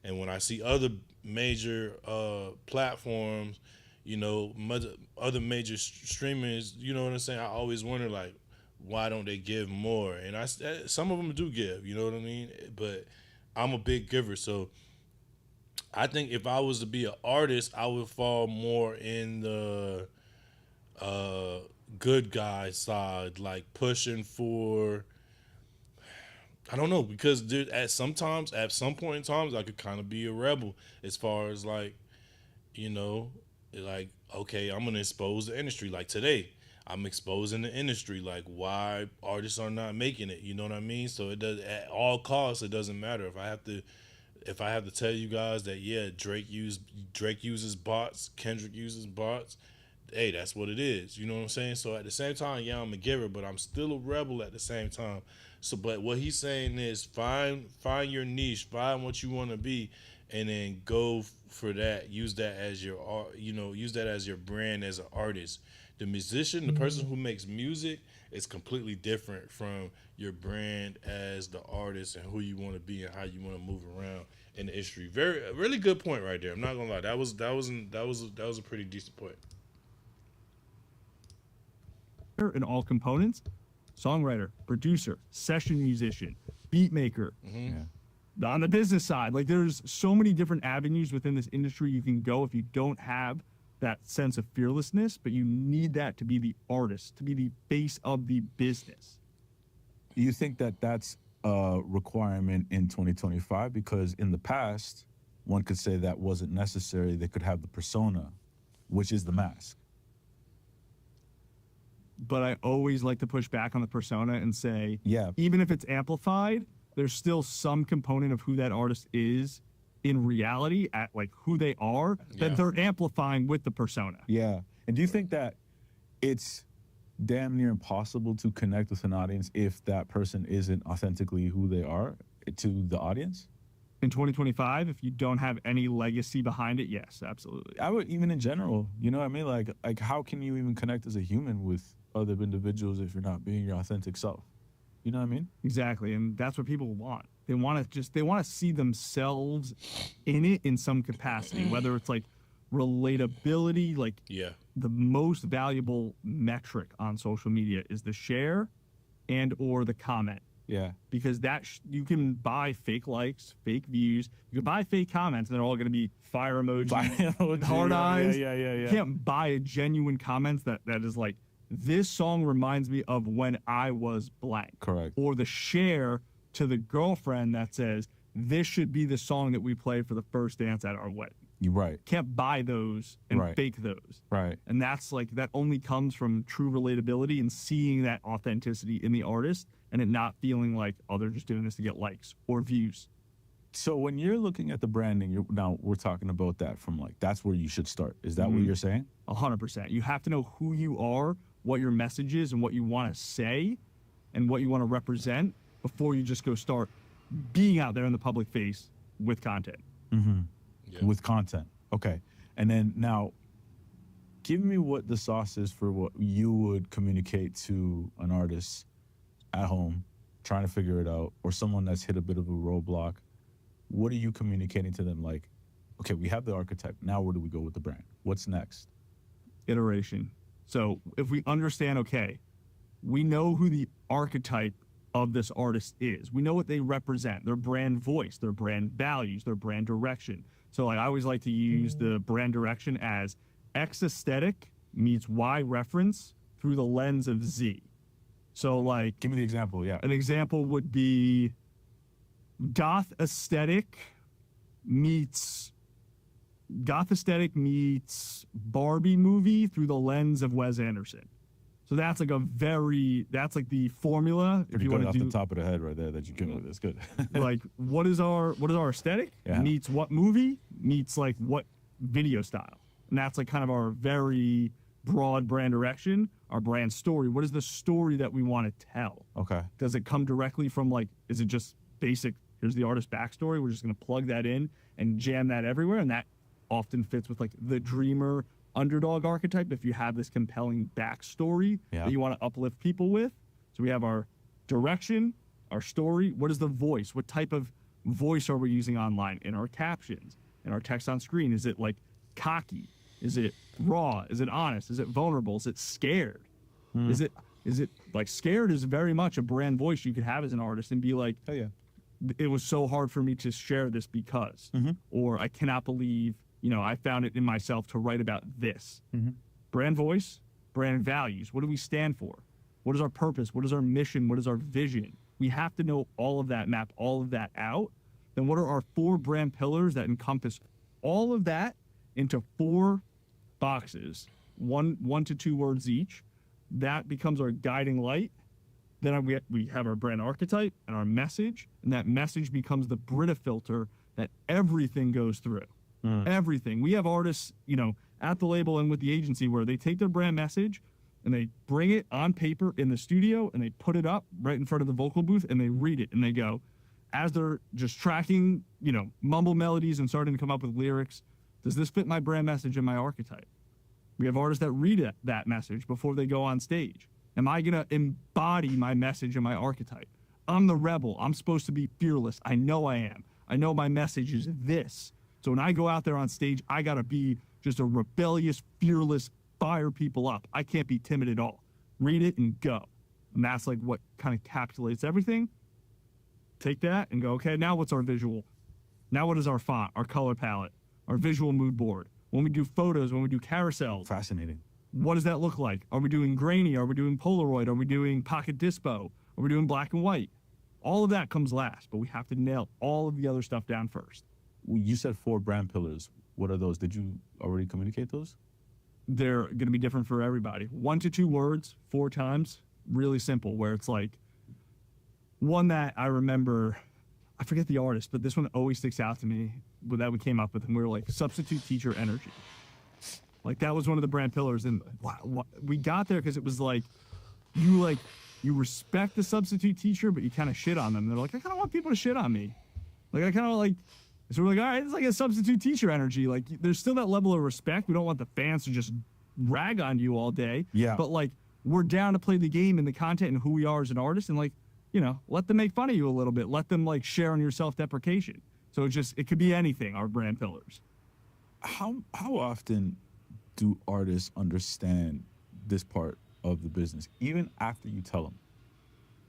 And when I see other major platforms, you know, other major streamers, you know what I'm saying? I always wonder, like, why don't they give more? And some of them do give, you know what I mean? But I'm a big giver, so I think if I was to be an artist, I would fall more in the good guy side, like pushing for, I don't know, because at some point in times, I could kind of be a rebel as far as, like, you know, like, okay, I'm going to expose the industry. Like today, I'm exposing the industry, like why artists are not making it. You know what I mean? So it does, at all costs, it doesn't matter. If I have to if I have to tell you guys that, yeah, Drake uses bots, Kendrick uses bots, hey, that's what it is. You know what I'm saying? So at the same time, yeah, I'm a giver, but I'm still a rebel at the same time. So, but what he's saying is find your niche, find what you want to be, and then go for that. Use that as your use that as your brand as an artist. The musician, the person who makes music, is completely different from your brand as the artist and who you want to be and how you want to move around in the industry. Really good point right there. I'm not gonna lie. That was a pretty decent point. In all components, songwriter, producer, session musician, beat maker. On the business side, like there's so many different avenues within this industry you can go if you don't have that sense of fearlessness, but you need that to be the artist, to be the face of the business. Do you think that that's a requirement in 2025? Because in the past, one could say that wasn't necessary. They could have the persona, which is the mask. But I always like to push back on the persona and say, Yeah. even if it's amplified, there's still some component of who that artist is in reality, at like who they are, that they're amplifying with the persona. Yeah. And do you think that it's damn near impossible to connect with an audience if that person isn't authentically who they are to the audience? In 2025, if you don't have any legacy behind it, yes, absolutely. I would, even in general, you know what I mean? Like how can you even connect as a human with other individuals if you're not being your authentic self? You know what I mean? Exactly, and that's what people want. They want to see themselves in it in some capacity, whether it's like relatability, like the most valuable metric on social media is the share and or the comment. Yeah. Because you can buy fake likes, fake views, you can buy fake comments, and they're all going to be fire emoji, hard eyes. Yeah. You can't buy a genuine comment that is like, this song reminds me of when I was blank. Correct. Or the share to the girlfriend that says, this should be the song that we play for the first dance at our wedding. You're right. Can't buy those and fake those. Right. And that's like, that only comes from true relatability and seeing that authenticity in the artist and it not feeling like, oh, they're just doing this to get likes or views. So when you're looking at the branding, now we're talking about that from like, that's where you should start. Is that what you're saying? 100%. You have to know who you are, what your message is, and what you want to say and what you want to represent before you just go start being out there in the public face with content. With content. Okay. And then now, give me what the sauce is for what you would communicate to an artist at home trying to figure it out, or someone that's hit a bit of a roadblock. What are you communicating to them? Like, okay, we have the archetype. Now where do we go with the brand? What's next? Iteration. So if we understand, okay, we know who the archetype of this artist is. We know what they represent, their brand voice, their brand values, their brand direction. So like, I always like to use the brand direction as X aesthetic meets Y reference through the lens of Z. So like, Give me the example, yeah. an example would be goth aesthetic meets Barbie movie through the lens of Wes Anderson. So that's like that's like the formula. Pretty if you good want off to do the top of the head right there that you came with. It's good. like what is our aesthetic meets what movie meets like what video style. And that's like kind of our very broad brand direction, our brand story. What is the story that we want to tell? Okay. Does it come directly from like, is it just basic, here's the artist backstory, we're just going to plug that in and jam that everywhere? And that often fits with like the dreamer underdog archetype if you have this compelling backstory that you want to uplift people with. So we have our direction, our story. What is the voice? What type of voice are we using online in our captions, in our text on screen? Is it like cocky? Is it raw? Is it honest? Is it vulnerable? Is it scared? Is it like scared is very much a brand voice you could have as an artist and be like, Oh yeah. it was so hard for me to share this because, or I cannot believe, I found it in myself to write about this. Brand voice, brand values. What do we stand for? What is our purpose? What is our mission? What is our vision? We have to know all of that, map all of that out. Then what are our 4 brand pillars that encompass all of that into 4 boxes, one to 2 words each? That becomes our guiding light. Then we have our brand archetype and our message, and that message becomes the Brita filter that everything goes through. Everything. We have artists, you know, at the label and with the agency where they take their brand message and they bring it on paper in the studio and they put it up right in front of the vocal booth and they read it and they go, as they're just tracking, you know, mumble melodies and starting to come up with lyrics, does this fit my brand message and my archetype? We have artists that read that message before they go on stage. Am I going to embody my message and my archetype? I'm the rebel. I'm supposed to be fearless. I know I am. I know my message is this. So when I go out there on stage, I got to be just a rebellious, fearless, fire people up. I can't be timid at all. Read it and go. And that's like what kind of encapsulates everything. Take that and go, okay, now what's our visual? Now what is our font, our color palette, our visual mood board? When we do photos, when we do carousels, Fascinating. what does that look like? Are we doing grainy? Are we doing Polaroid? Are we doing pocket dispo? Are we doing black and white? All of that comes last, but we have to nail all of the other stuff down first. You said 4 brand pillars. What are those? Did you already communicate those? They're going to be different for everybody. 1 to 2 words, 4 times, really simple, where it's like one that I remember, I forget the artist, but this one always sticks out to me that we came up with, and we were like, substitute teacher energy. Like that was one of the brand pillars, and we got there because it was like, you respect the substitute teacher, but you kind of shit on them. They're like, I kind of want people to shit on me. Like I kind of like, so we're like, all right, it's like a substitute teacher energy. Like there's still that level of respect. We don't want the fans to just rag on you all day. Yeah. But like, we're down to play the game and the content and who we are as an artist, and like, you know, let them make fun of you a little bit. Let them like share on your self-deprecation. So it could be anything, our brand pillars. How often do artists understand this part of the business, even after you tell them?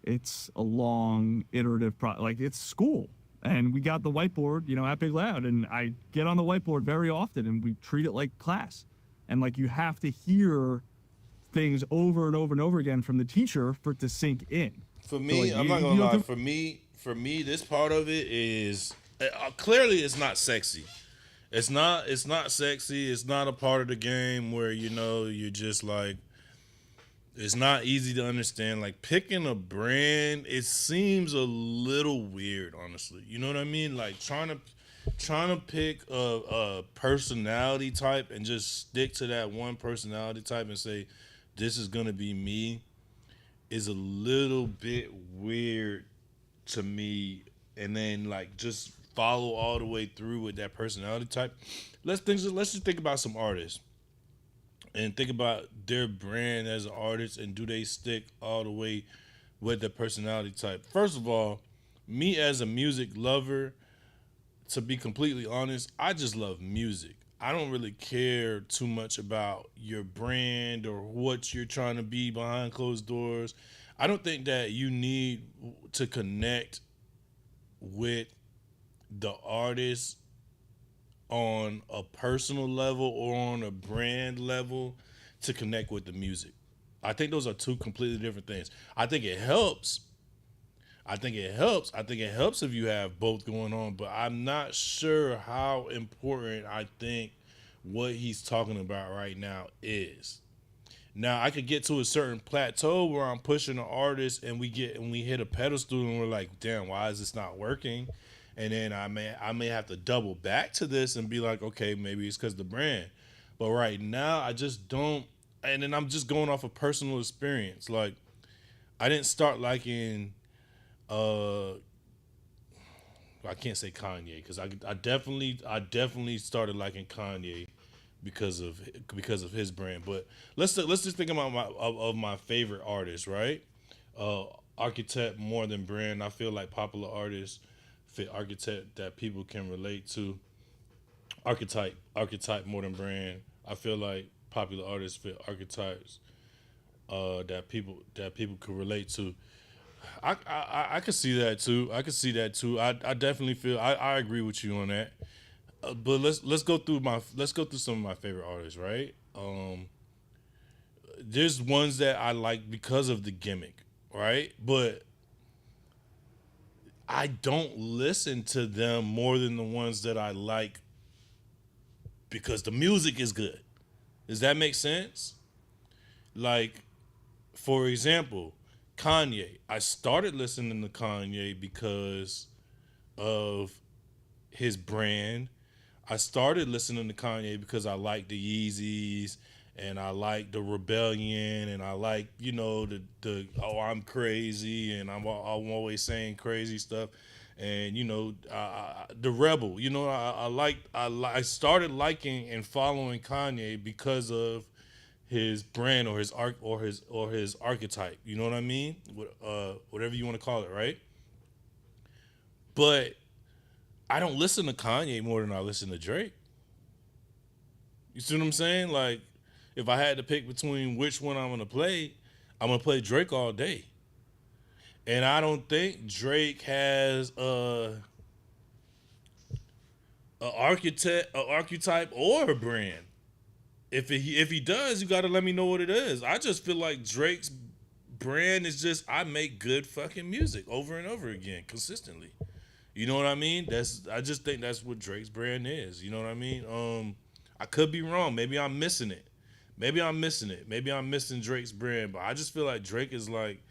It's a long, iterative like it's school. And we got the whiteboard, you know, at Big Loud, and I get on the whiteboard very often, and we treat it like class. And like you have to hear things over and over and over again from the teacher for it to sink in. For me, I'm not gonna lie. For me, this part of it is clearly it's not sexy. It's not sexy. It's not a part of the game where, you know, you're just like, it's not easy to understand. Like picking a brand, it seems a little weird, honestly. You know what I mean? Like trying to pick a personality type and just stick to that one personality type and say, this is gonna be me, is a little bit weird to me. And then like just follow all the way through with that personality type. Let's just think about some artists and think about their brand as an artist, and do they stick all the way with their personality type? First of all, me as a music lover, to be completely honest, I just love music. I don't really care too much about your brand or what you're trying to be behind closed doors. I don't think that you need to connect with the artist on a personal level or on a brand level to connect with the music. I think those are 2 completely different things. I think it helps. I think it helps if you have both going on, but I'm not sure how important I think what he's talking about right now is. Now, I could get to a certain plateau where I'm pushing an artist and we hit a pedestal and we're like, damn, why is this not working? And then I may have to double back to this and be like, okay, maybe it's because of the brand. But right now, I just don't. And then I'm just going off of personal experience. Like, I didn't start liking, I can't say Kanye, because I definitely started liking Kanye because of his brand. But let's just think about my favorite artists, right? Archetype more than brand. I feel like popular artists fit archetype that people can relate to. Archetype more than brand. I feel like popular artists fit archetypes that people could relate to. I could see that too. I definitely feel I agree with you on that. But let's go through some of my favorite artists, right? There's ones that I like because of the gimmick, right? But I don't listen to them more than the ones that I like because the music is good. Does that make sense? Like, for example, Kanye. I started listening to Kanye because of his brand. I started listening to Kanye because I like the Yeezys and I like the rebellion and I like, you know, the oh, I'm crazy and I'm always saying crazy stuff. And you know, the rebel. You know, I started liking and following Kanye because of his brand or his archetype. You know what I mean? Whatever you want to call it, right? But I don't listen to Kanye more than I listen to Drake. You see what I'm saying? Like, if I had to pick between which one I'm gonna play Drake all day. And I don't think Drake has a archetype or a brand. If he does, you gotta let me know what it is. I just feel like Drake's brand is just I make good fucking music over and over again consistently. You know what I mean? I just think that's what Drake's brand is. You know what I mean? I could be wrong. Maybe I'm missing it. Maybe I'm missing Drake's brand. But I just feel like Drake is like,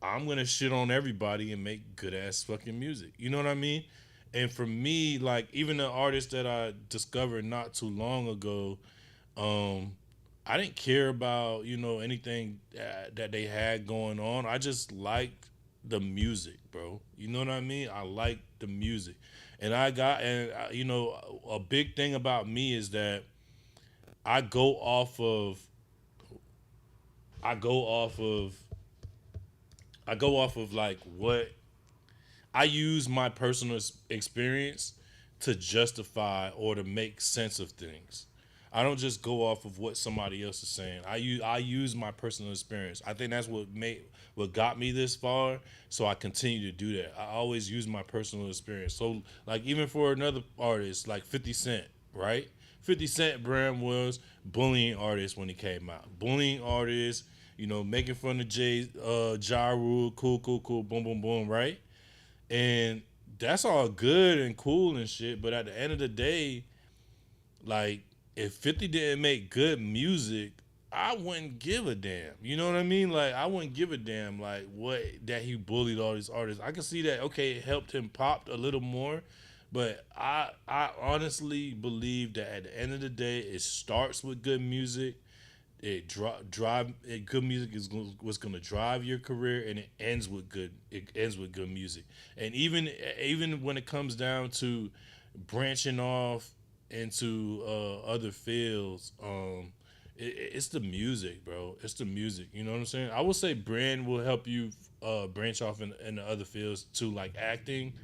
I'm gonna shit on everybody and make good ass fucking music. You know what I mean? And for me, like even the artists that I discovered not too long ago, I didn't care about, you know, anything that they had going on. I just liked the music, bro. You know what I mean? I like the music. And you know, a big thing about me is that I go off of like what I use my personal experience to justify or to make sense of things. I don't just go off of what somebody else is saying. I use my personal experience. I think that's what got me this far. So I continue to do that. I always use my personal experience. So like even for another artist like 50 Cent, right? 50 Cent brand was bullying artist when he came out. Bullying artists, you know, making fun of Ja Rule, cool, boom, boom, boom, right? And that's all good and cool and shit. But at the end of the day, like, if 50 didn't make good music, I wouldn't give a damn. You know what I mean? Like, I wouldn't give a damn, like, what, that he bullied all these artists. I can see that, okay, it helped him pop a little more. But I honestly believe that at the end of the day, it starts with good music. Good music is what's gonna drive your career, and it ends with good music. And even when it comes down to branching off into other fields, it's the music, bro. It's the music. You know what I'm saying? I would say brand will help you branch off in the other fields too, like acting.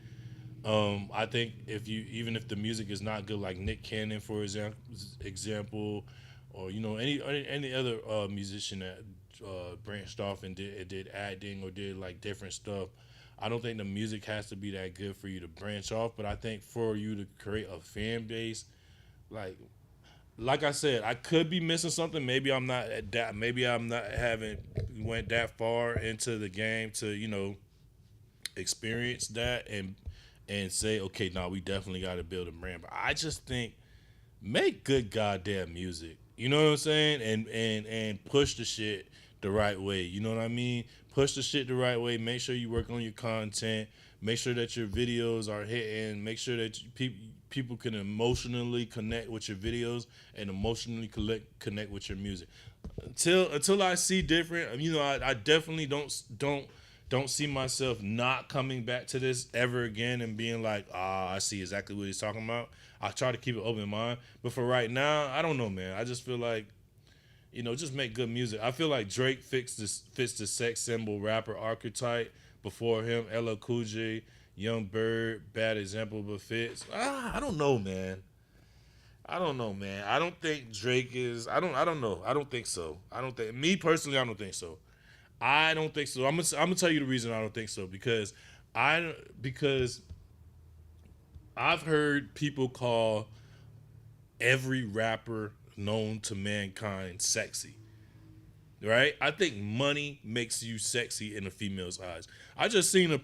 I think even if the music is not good, like Nick Cannon, for example, or you know any other musician that branched off and did acting or did like different stuff, I don't think the music has to be that good for you to branch off. But I think for you to create a fan base, like I said, I could be missing something. Maybe I'm not at that. Maybe I'm not haven't went that far into the game to, you know, experience that and say, okay, no, we definitely got to build a brand. But I just think make good goddamn music. You know what I'm saying? And push the shit the right way. You know what I mean? Push the shit the right way. Make sure you work on your content. Make sure that your videos are hitting. Make sure that people can emotionally connect with your videos and emotionally connect with your music. Until I see different, you know, I definitely don't see myself not coming back to this ever again and being like, I see exactly what he's talking about. I try to keep an open mind. But for right now, I don't know, man. I just feel like, you know, just make good music. I feel like Drake fits the sex symbol rapper archetype. Before him, LL Cool J, Young Bird, bad example, but fits. I don't know, man. I don't think Drake is. I don't know. I don't think so. Me personally, I don't think so. I don't think so. I'm gonna tell you the reason I don't think so, because I've heard people call every rapper known to mankind sexy. Right? I think money makes you sexy in a female's eyes. I just seen a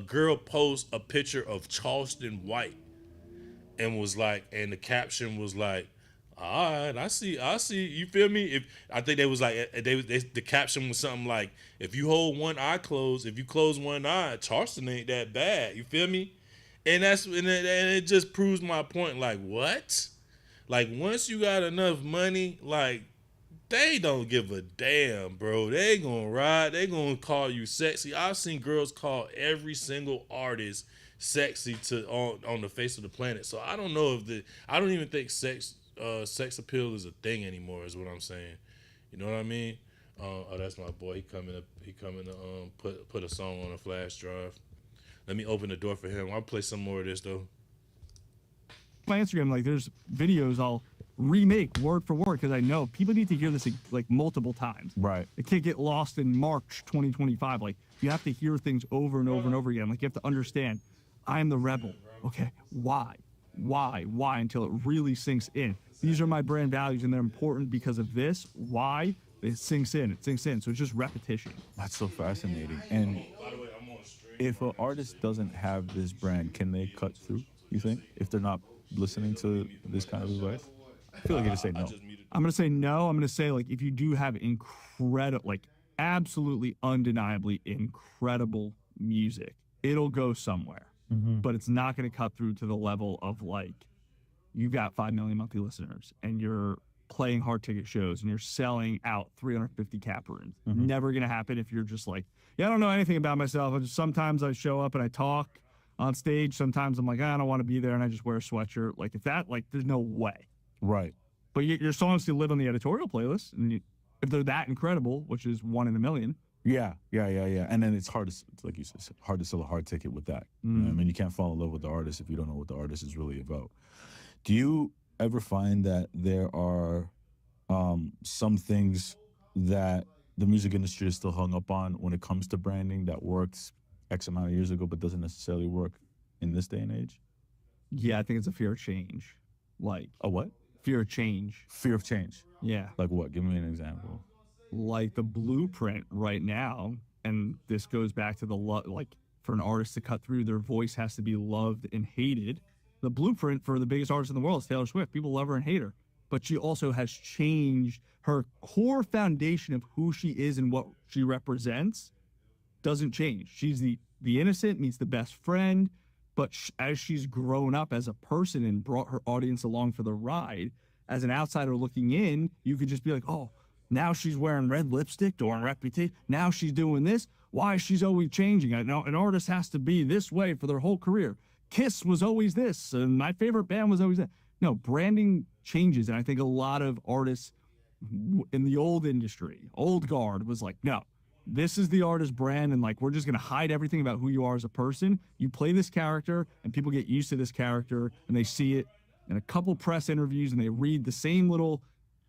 girl post a picture of Charleston White and was like, and the caption was like, all right, I see, you feel me? If I think they was like, the caption was something like, if you hold one eye closed, if you close one eye, Charleston ain't that bad, you feel me? And it just proves my point. Like, what? Like, once you got enough money, like, they don't give a damn, bro. They gonna ride. They gonna call you sexy. I've seen girls call every single artist sexy on the face of the planet. So I don't know if I don't even think sex appeal is a thing anymore. Is what I'm saying. You know what I mean? Oh, that's my boy. He coming to put a song on a flash drive. Let me open the door for him. I'll play some more of this though. My Instagram, like, there's videos I'll remake word for word because I know people need to hear this like multiple times. Right. It can't get lost in March 2025. Like, you have to hear things over and over and over again. Like, you have to understand, I am the rebel. Okay, why until it really sinks in. These are my brand values and they're important because of this. Why? It sinks in. So it's just repetition. That's so fascinating. And if an artist doesn't have this brand, can they cut through, you think, if they're not listening to this kind of advice? I feel like you just say no. I'm going to say no. I'm going to say, like, if you do have incredible, like, absolutely undeniably incredible music, it'll go somewhere. But it's not going to cut through to the level of, like, you've got 5 million monthly listeners and you're playing hard ticket shows and you're selling out 350 cap rooms. Never going to happen if you're just like, yeah, I don't know anything about myself. Sometimes I show up and I talk on stage. Sometimes I'm like, I don't want to be there, and I just wear a sweatshirt. Like, if that, like, there's no way. Right. But your songs still live on the editorial playlist, and if they're that incredible, which is 1 in a million. Yeah. And then it's hard to, like you said, it's hard to sell a hard ticket with that. You know what I mean, you can't fall in love with the artist if you don't know what the artist is really about. Do you ever find that there are some things that the music industry is still hung up on when it comes to branding that worked X amount of years ago but doesn't necessarily work in this day and age? Yeah, I think it's a fear of change. Like, A what? fear of change. Fear of change. Yeah. Like what? Give me an example. Like the blueprint right now, and this goes back to the like, for an artist to cut through, their voice has to be loved and hated. The blueprint for the biggest artist in the world is Taylor Swift. People love her and hate her, but she also has changed her core foundation of who she is and what she represents. Doesn't change. She's the innocent meets the best friend, but as she's grown up as a person and brought her audience along for the ride, as an outsider looking in, you could just be like, oh, now she's wearing red lipstick during Reputation. Now she's doing this. Why she's always changing? I know an artist has to be this way for their whole career. Kiss was always this, and my favorite band was always that. No, branding changes, and I think a lot of artists in the old industry, old guard, was like, no, this is the artist brand, and, like, we're just going to hide everything about who you are as a person. You play this character, and people get used to this character, and they see it in a couple press interviews, and they read the same little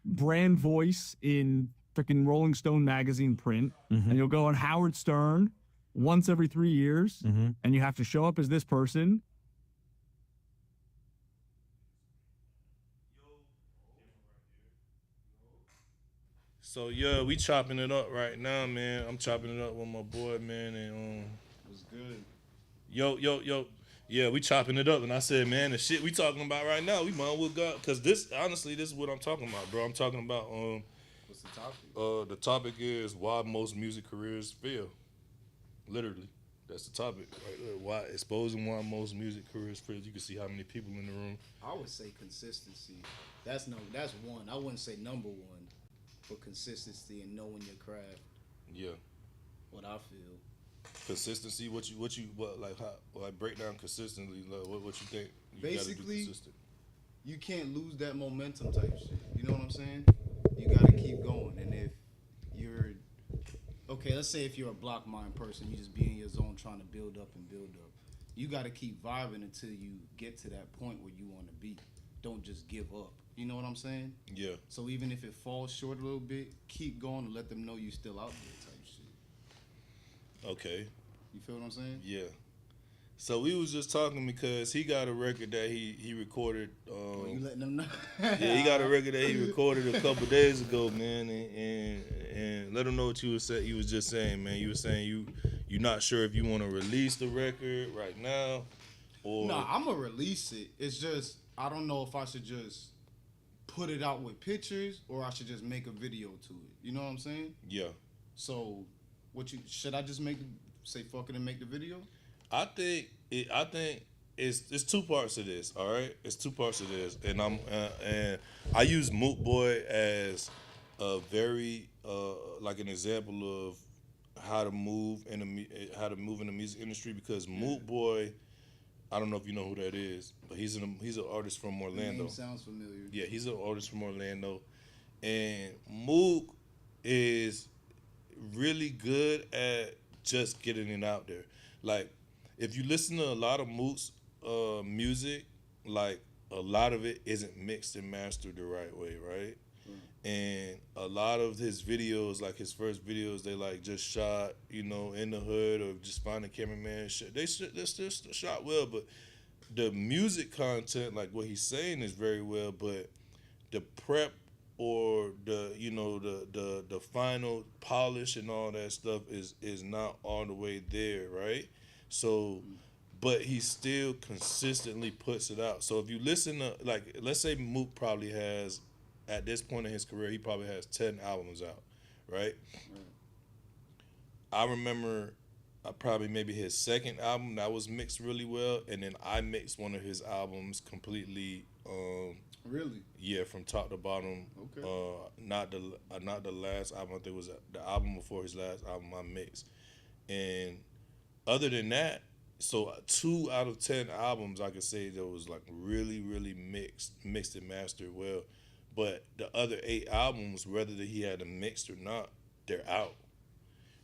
brand voice in freaking Rolling Stone magazine print, and you'll go on Howard Stern once every 3 years, and you have to show up as this person. So yeah, we chopping it up right now, man. I'm chopping it up with my boy, man, and What's good? yo. Yeah, we chopping it up, and I said, man, the shit we talking about right now, we might as well go, cause this is what I'm talking about, bro. I'm talking about What's the topic? the topic is why most music careers fail. Literally, that's the topic right there. Why exposing why most music careers fail. You can see how many people in the room. I would say consistency. That's one. I wouldn't say number one, but consistency and knowing your craft. Yeah, What I feel. consistency. Like break down consistently. Like, what you think? You gotta do Basically, consistent. You can't lose that momentum type shit. You know what I'm saying? You gotta keep going. And if you're okay, let's say if you're a block mind person, you just be in your zone trying to build up and build up. You gotta keep vibing until you get to that point where you want to be. Don't just give up. You know what I'm saying? Yeah. So even if it falls short a little bit, keep going and let them know you still out there type shit. Okay. You feel what I'm saying? Yeah. So we was just talking because he got a record that he recorded. You letting them know? Yeah, he got a record that he recorded a couple days ago, man, and let him know what you was saying. You was just saying, man. You were saying you're not sure if you want to release the record right now, or No, I'm gonna release it. It's just I don't know if I should just put it out with pictures or I should just make a video to it. You know what I'm saying? yeah. So, should I just say fuck it and make the video? I think it's two parts of this. All right, it's two parts of this, and I use Moot Boy as a very like an example of how to move in the music industry because Moot Boy, I don't know if you know who that is, but he's an artist from The Orlando. name sounds familiar. Yeah, he's an artist from Orlando, and Mook is really good at just getting it out there. Like, if you listen to a lot of Mook's music, like a lot of it isn't mixed and mastered the right way, right? And a lot of his videos, like his first videos, they like just shot, in the hood or just find a cameraman. They're still shot well, but the music content, like what he's saying, is very well. But the prep or the final polish and all that stuff is not all the way there, right? So, but he still consistently puts it out. So if you listen to, like, let's say Mook probably has, at this point in his career, he probably has 10 albums out, right? I remember probably maybe his second album that was mixed really well, and then I mixed one of his albums completely. Really? Yeah, from top to bottom. Okay. Not the last album. I think it was the album before his last album I mixed, and other than that, so 2 out of 10 albums I could say that was like really, really mixed and mastered well. But the other 8 albums, whether he had them mixed or not, they're out,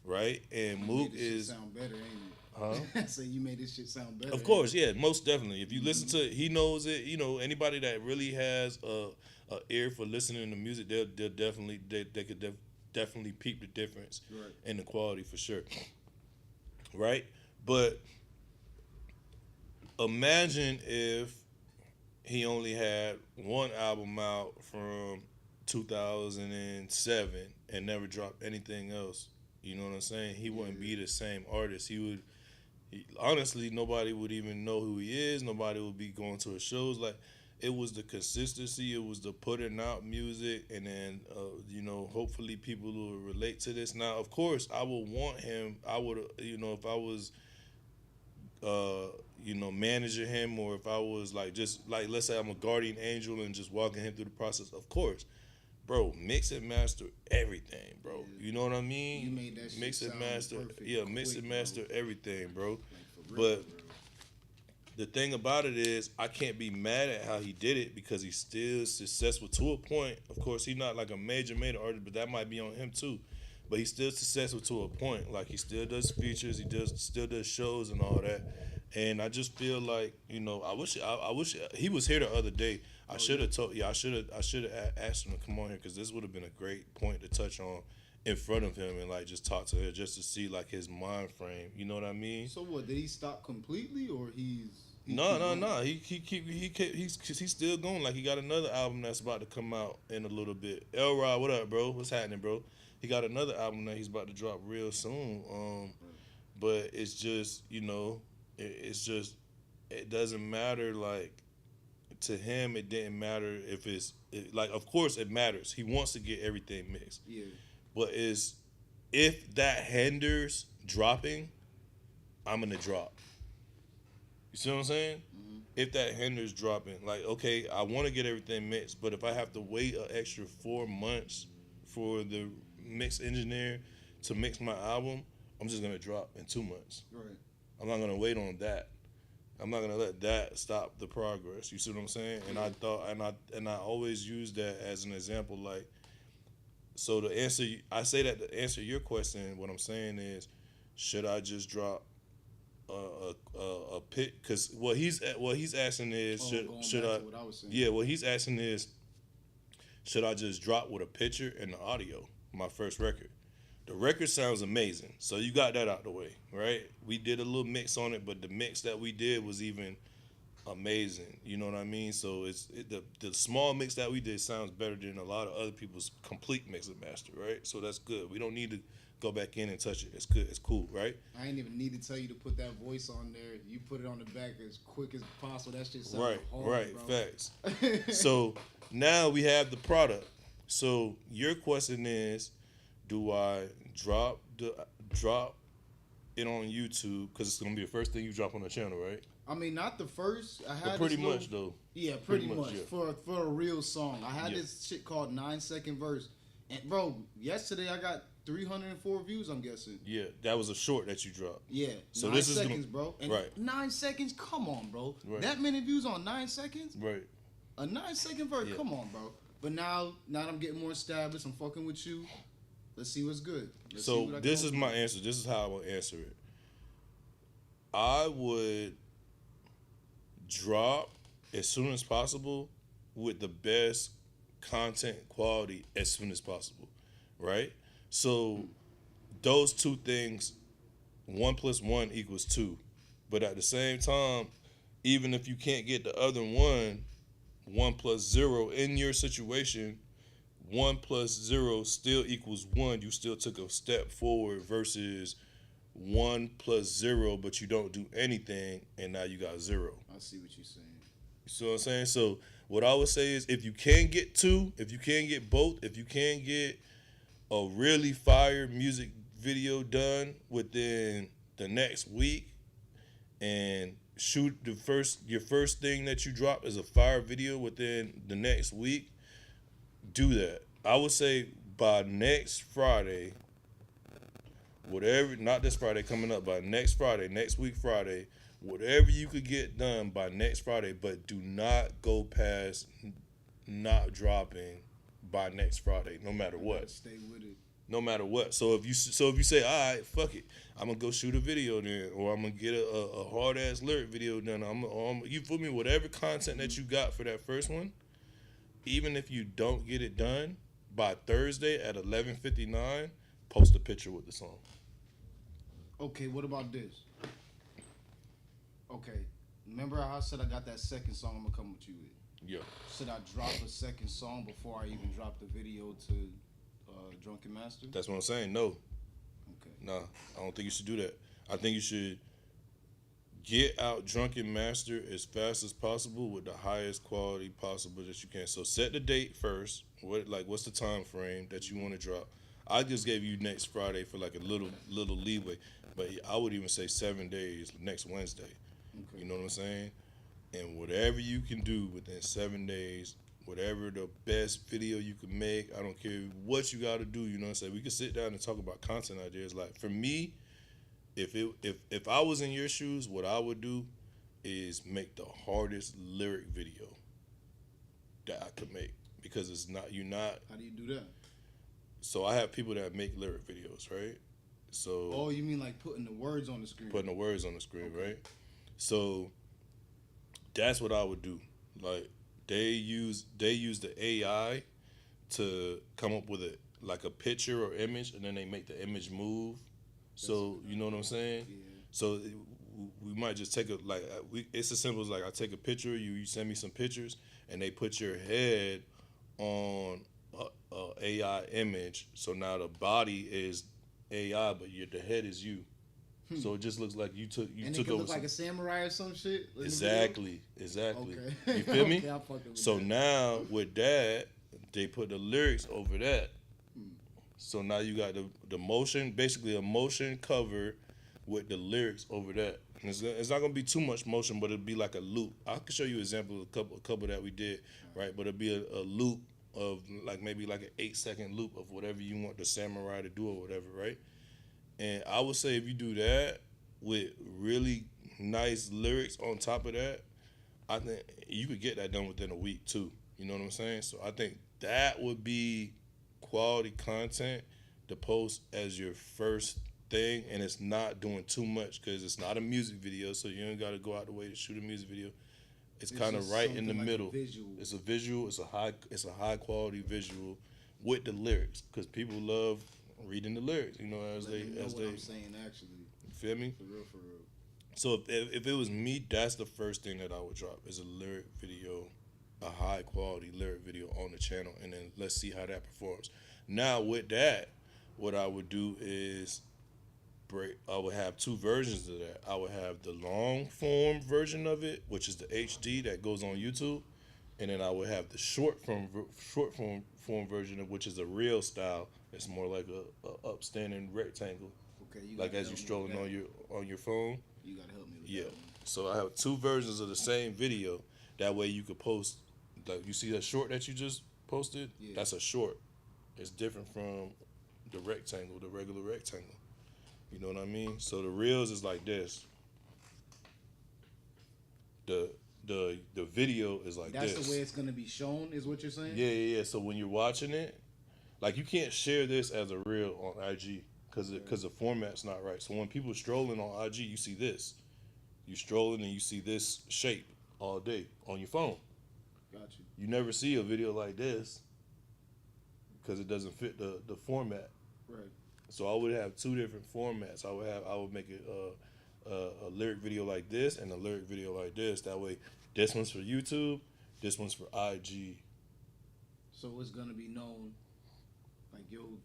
right? And Mook is sound better, ain't it? Huh? So you made this shit sound better. Of course, yeah, most definitely. If you listen to it, he knows it. Anybody that really has a ear for listening to music, they'll definitely they could definitely peep the difference in the quality for sure, right? But imagine if he only had one album out from 2007 and never dropped anything else. You know what I'm saying? He wouldn't be the same artist. Honestly, nobody would even know who he is. Nobody would be going to his shows. Like, it was the consistency. It was the putting out music. And then, hopefully people will relate to this. Now, of course, I would want him. I would, if I was, managing him, or if I was let's say I'm a guardian angel and just walking him through the process, of course, bro, mix and master everything, bro. Yeah. You know what I mean? You made that shit mix and sound master, perfect mix quick, and master bro. everything, bro. Like, for real, But bro. the thing about it is, I can't be mad at how he did it because he's still successful to a point. Of course, he's not like a major artist, but that might be on him too. But he's still successful to a point. Like, he still does features, still does shows and all that. And I just feel like, I wish he was here the other day. I should have asked him to come on here because this would have been a great point to touch on in front of him and like just talk to him just to see like his mind frame. You know what I mean? So what? Did he stop completely, or he's? No. He's still going. Like, he got another album that's about to come out in a little bit. Elrod, what up, bro? What's happening, bro? He got another album that he's about to drop real soon. But it's just, it doesn't matter. Like, to him, it didn't matter if of course it matters. He wants to get everything mixed. Yeah. But if that hinders dropping, I'm gonna drop. You see what I'm saying? Mm-hmm. If that hinders dropping, like, okay, I want to get everything mixed, but if I have to wait an extra 4 months for the mix engineer to mix my album, I'm just gonna drop in 2 months. Right. I'm not gonna wait on that. I'm not gonna let that stop the progress. You see what I'm saying? And I thought, and I always use that as an example. Like, so I say that to answer your question, what I'm saying is, should I just drop a pit? Because what he's asking is, should I? What I was saying. Yeah, what he's asking is, should I just drop with a picture and the audio? My first record. The record sounds amazing, so you got that out the way, right? We did a little mix on it, but the mix that we did was even amazing. You know what I mean? So the small mix that we did sounds better than a lot of other people's complete mix and master, right? So that's good. We don't need to go back in and touch it. It's good. It's cool, right? I ain't even need to tell you to put that voice on there. You put it on the back as quick as possible. That shit sounds hard, Right, bro. facts. So now we have the product. So your question is, do I drop it on YouTube because it's gonna be the first thing you drop on the channel, right? I mean, not the first. I had But pretty this little- much though. Yeah, pretty Pretty much, much. yeah. For a real song. I had Yeah. this shit called 9-second verse. And bro, yesterday I got 304 views, I'm guessing. Yeah, that was a short that you dropped. Yeah. So 9 this is seconds, gonna- bro. And right. 9 seconds? Come on, bro. Right. That many views on 9 seconds? Right. A 9-second verse? Yeah. Come on, bro. But now that I'm getting more established, I'm fucking with you. Let's see what's good. Let's see So what I this can is do. my answer. This is how I will answer it. I would drop as soon as possible with the best content quality as soon as possible, right? So those two things, 1 + 1 = 2. But at the same time, even if you can't get the other one, 1 + 0 in your situation, 1 + 0 still equals 1. You still took a step forward versus 1 + 0, but you don't do anything, and now you got 0. I see what you're saying. You see what I'm saying? So what I would say is, if you can get 2, if you can get both, if you can get a really fire music video done within the next week, and shoot your first thing that you drop is a fire video within the next week, do that. I would say by next Friday, whatever, not this Friday coming up, by next Friday, next week Friday, whatever you could get done by next Friday, but do not go past not dropping by next Friday, no matter what. Stay with it. No matter what. So if you say, all right, fuck it, I'm gonna go shoot a video then, or I'm gonna get a hard ass lyric video done. You feel me? Whatever content that you got for that first one, even if you don't get it done by Thursday at 11:59, post a picture with the song. Okay, what about this? Okay, remember how I said I got that second song I'm gonna come with you with? Yeah. Should I drop a second song before I even drop the video to Drunken Master? That's what I'm saying. No. Okay. Nah, I don't think you should do that. I think you should get out Drunken Master as fast as possible with the highest quality possible that you can. So set the date first. What's the time frame that you want to drop? I just gave you next Friday for like a little leeway, but I would even say 7 days, next Wednesday. Okay. You know what I'm saying? And whatever you can do within 7 days, whatever the best video you can make, I don't care what you got to do. You know what I'm saying? We can sit down and talk about content ideas. Like for me, if I was in your shoes, what I would do is make the hardest lyric video that I could make, because you're not. How do you do that? So I have people that make lyric videos, right? So Oh, you mean like putting the words on the screen? putting the words on the screen, right? So that's what I would do. Like they use the AI to come up with a picture or image, and then they make the image move. So you know what I'm saying? Yeah. So we might just take it's as simple as like I take a picture, you send me some pictures, and they put your head on a AI image. So now the body is AI, but the head is you. So it just looks like you took And it took could over look like a samurai or some shit. in the Exactly. video? Okay. You feel me? Okay, I'm fucking with So that. now with that, they put the lyrics over that. So now you got the motion, basically a motion cover with the lyrics over that. And it's not gonna be too much motion, but it'll be like a loop. I can show you an example of a couple that we did, right? But it'll be a loop of maybe an 8-second loop of whatever you want the samurai to do or whatever, right? And I would say if you do that with really nice lyrics on top of that, I think you could get that done within a week too. You know what I'm saying? So I think that would be quality content to post as your first thing, and it's not doing too much because it's not a music video, so you ain't got to go out the way to shoot a music video. It's kind of just right in the something like a middle. visual. It's a visual. It's a high quality visual with the lyrics, because people love reading the lyrics. You know, as Let me know what they I'm saying actually. you feel me. For real, for real. So if it was me, that's the first thing that I would drop is a lyric video, a high quality lyric video on the channel, and then let's see how that performs. Now with that, what I would do is I would have two versions of that. I would have the long form version of it, which is the HD that goes on YouTube, and then I would have the short form version of which is a real style. It's more like a upstanding rectangle. Okay, you like gotta as you help me strolling with on your phone. You gotta help me with Yeah. that one. So I have 2 versions of the same video. That way you could post, like you see that short that you just posted. Yeah. That's a short. It's different from the rectangle, the regular rectangle. You know what I mean? So the reels is like this. The video is like That's this. the way it's gonna be shown, is what you're saying? Yeah. So when you're watching it, like you can't share this as a reel on IG because the format's not right. So when people strolling on IG, you see this. You strolling and you see this shape all day on your phone. Got you. You never see a video like this because it doesn't fit the format. Right. So I would have 2 different formats. I would make it a lyric video like this and a lyric video like this. That way, this one's for YouTube, this one's for IG. So it's gonna be known, like you'll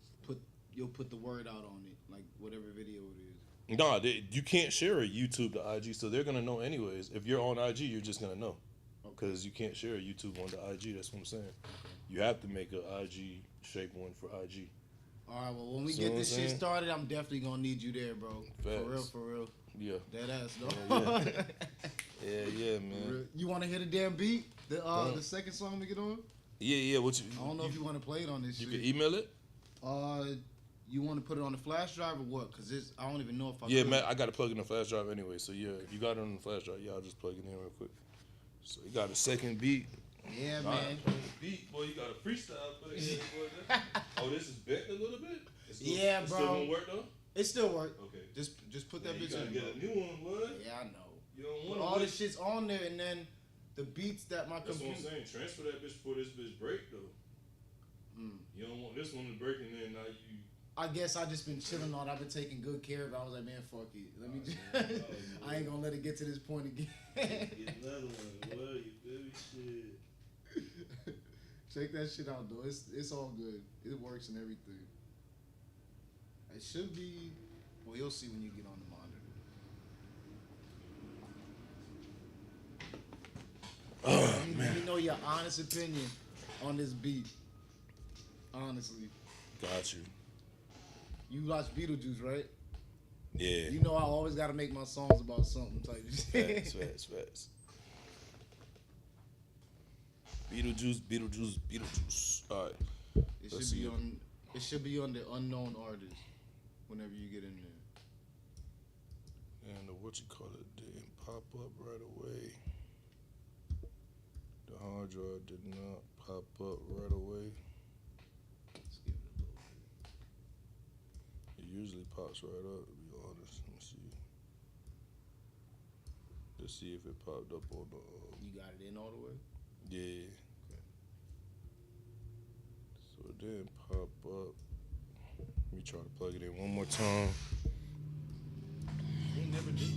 put the word out on it, like whatever video it is. Nah, you can't share a YouTube to IG, so they're gonna know anyways. If you're on IG, you're just gonna know, because you can't share a YouTube on the IG. That's what I'm saying. You have to make a IG shaped one for IG. All right, well, when we See get what this I'm shit saying? started, I'm definitely gonna need you there, bro. Facts. For real. Yeah, Dead ass, though. yeah, man. You want to hear the damn beat? The second song to get on? Yeah. What I don't know if you want to play it on this you shit. can email it. You want to put it on the flash drive or what? Because I don't even know if I Yeah, could. man, I got to plug in the flash drive anyway. So yeah, if you got it on the flash drive, I'll just plug it in real quick. So you got a second beat. Yeah, All man. right, beat, boy, you got a freestyle for it. Oh, this is bent a little bit. Yeah, it bro. Still gonna work though. It still work. Okay. Just put that You bitch gotta in, get bro. a new one, boy. Yeah, I know. You don't But want all this shit's on there, and then the beats that my That's what I'm computer. saying. Transfer that bitch before this bitch break though. You don't want this one to break and then now you. I guess I just been chilling on. I've been taking good care of it. I was like, man, fuck it. Let me. I ain't gonna let it get to this point again. Get another one, boy. You feel me? Shit. Check that shit out, though. It's all good. It works and everything. It should be. Well, you'll see when you get on the monitor. Let me know your honest opinion on this beat. Honestly, Got you. you watch Beetlejuice, right? Yeah. You know I always got to make my songs about something type of shit. Facts. Beetlejuice. All right. It Let's should be see. on. It should be on the unknown artist. Whenever you get in there. And the what you call it didn't pop up right away. The hard drive did not pop up right away. Let's give it a little bit. It usually pops right up, to be honest. Let me see. Let's see if it popped up on the. You got it in all the way. Yeah. So it didn't pop up. Let me try to plug it in one more time. They never did this.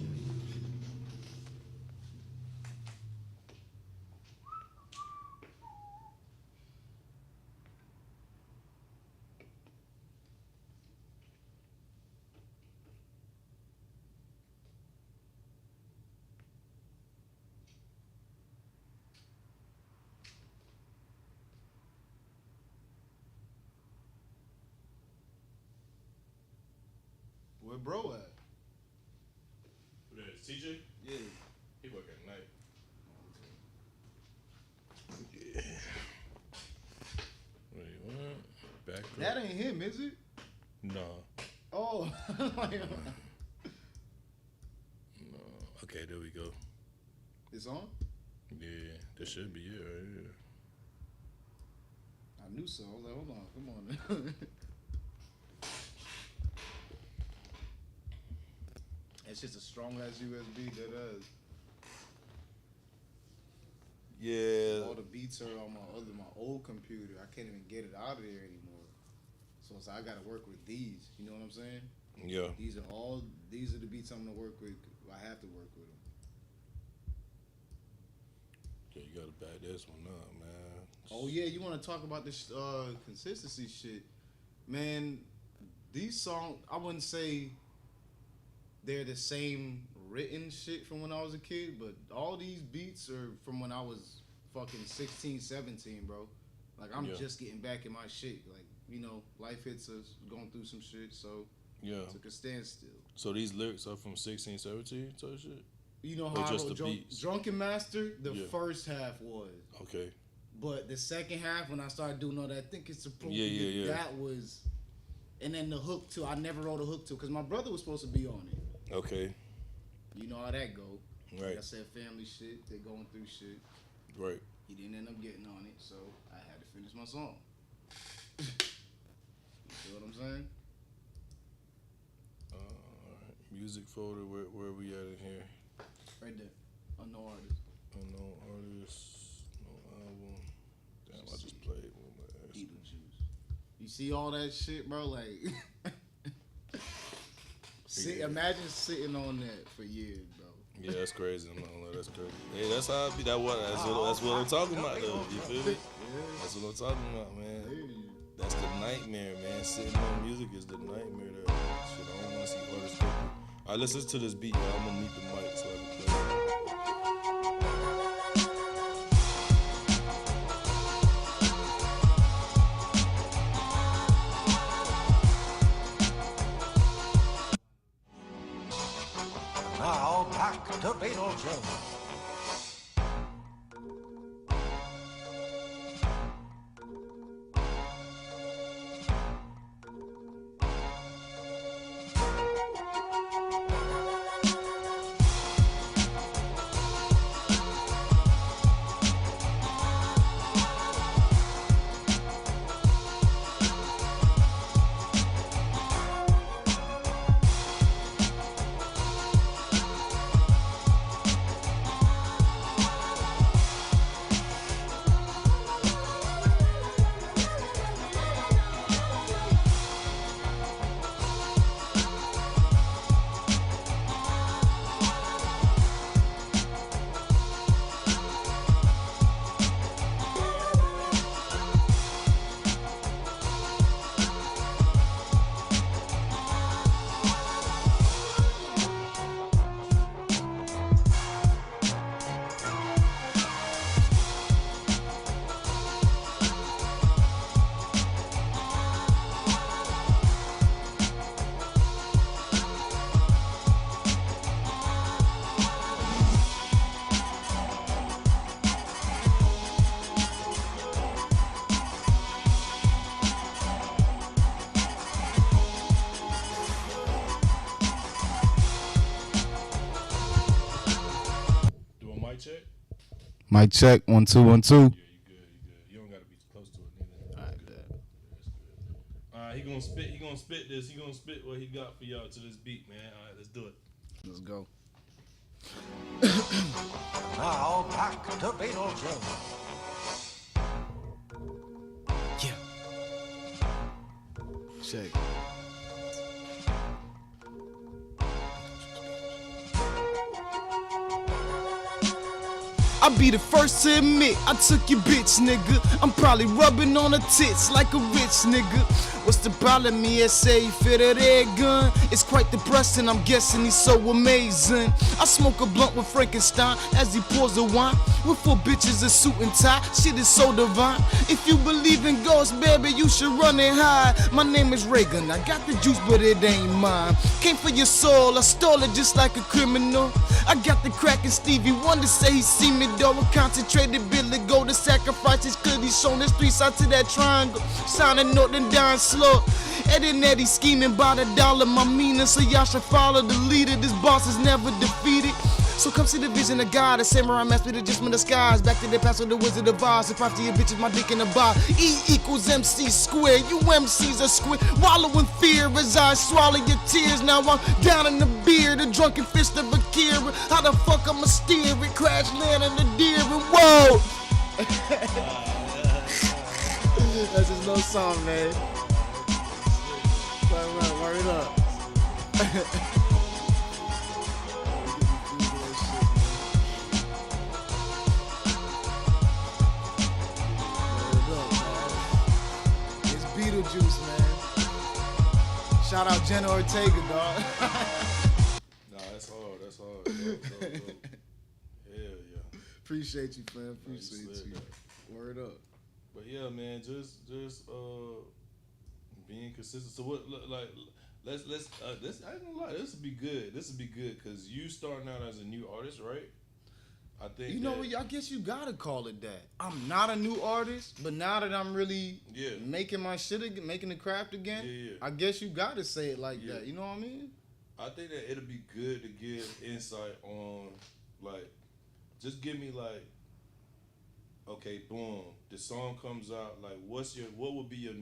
Where bro at? Who that is, TJ? Yeah. He work at night. Yeah. Wait, what? Back up. That ain't him, is it? Nah. Oh. No. Okay, there we go. It's on? Yeah, this should be it right here. I knew so. I was like, hold on, come on. It's just a strong ass USB that does. Yeah. All the beats are on my old computer. I can't even get it out of there anymore. So it's like I gotta work with these. You know what I'm saying? Yeah. These are the beats I'm gonna work with. I have to work with them. Yeah, you gotta back this one up, man. Oh yeah, you want to talk about this consistency shit, man? These songs, I wouldn't say they're the same written shit from when I was a kid, but all these beats are from when I was fucking 16, 17, bro. Like I'm Yeah. just getting back in my shit. Like, you know, life hits us, going through some shit, so Yeah. Took a standstill. So these lyrics are from 1617 type shit? You know Or how I just wrote the beats? Drunken Master? The Yeah. first half was. Okay. But the second half, when I started doing all that, I think it's appropriate. Yeah. That was, and then the hook too. I never wrote a hook too because my brother was supposed to be on it. Okay. You know how that go. Right. Like I said, family shit. They going through shit. Right. He didn't end up getting on it, so I had to finish my song. You feel what I'm saying? Music folder, where we at in here? Right there. Unknown artist. Unknown artist, no album. Damn, I just played with my ass. Beetlejuice. You see all that shit, bro? Like, imagine sitting on that for years, bro. Yeah, that's crazy. I'm not gonna lie, that's crazy. Hey, that's how I be. That's what I'm talking about, though. You feel me? That's what I'm talking about, man. That's the nightmare, man. Sitting on music is the nightmare. That shit. I don't want to see artists go through. All right, let's listen to this beat. Man. I'm gonna mute the mic so I can play it. Now back to Beetlejuice. Do a mic check? Mic check, 1 2 1 2. Yeah, you good. You don't gotta be close to it neither. Alright, Good. That's good. Alright, he gonna spit this. He gonna spit what he got for y'all to this beat, man. Alright, let's do it. Let's go. Now back to Beetlejuice. Yeah. Check. I'll be the first to admit I took your bitch, nigga. I'm probably rubbing on her tits like a rich nigga. What's the problem? ESA fit a air gun. It's quite depressing, I'm guessing he's so amazing. I smoke a blunt with Frankenstein as he pours the wine. With 4 bitches in suit and tie, shit is so divine. If you believe in ghosts, baby, you should run and hide. My name is Reagan, I got the juice, but it ain't mine. Came for your soul, I stole it just like a criminal. I got the crack and Stevie Wonder say he see me though. A concentrated Billy go to sacrifice his clearly shown the street side to that triangle. Signing note and dying slow. Eddie and Eddie scheming by the dollar. My meaning, so y'all should follow the leader. This boss is never defeated. So come see the vision of God, a samurai master with adjustment of skies. Back to the past with the Wizard of Oz. If after your bitches, my dick in the bar. E equals MC squared. You MCs are squid. Wallow in fear as I swallow your tears. Now I'm down in the beer, the drunken fist of Akira. How the fuck I'ma steer it? Crash land in the deer and whoa. That's just no song, man. Word up. Beetlejuice, man. Shout out Jenna Ortega, dog. Nah, that's hard. That's hard. Dope. Hell yeah. Appreciate you, fam. Appreciate Nice, you. Word up. But yeah, man, just being consistent. So what, let's this I ain't gonna lie, this would be good. This would be good because you starting out as a new artist, right? I think You know what? I guess you gotta call it that. I'm not a new artist, but now that I'm really making my shit again, making the craft again, I guess you gotta say it like that. You know what I mean? I think that it'll be good to give insight on, like, just give me like, okay, boom, the song comes out. Like, what would be your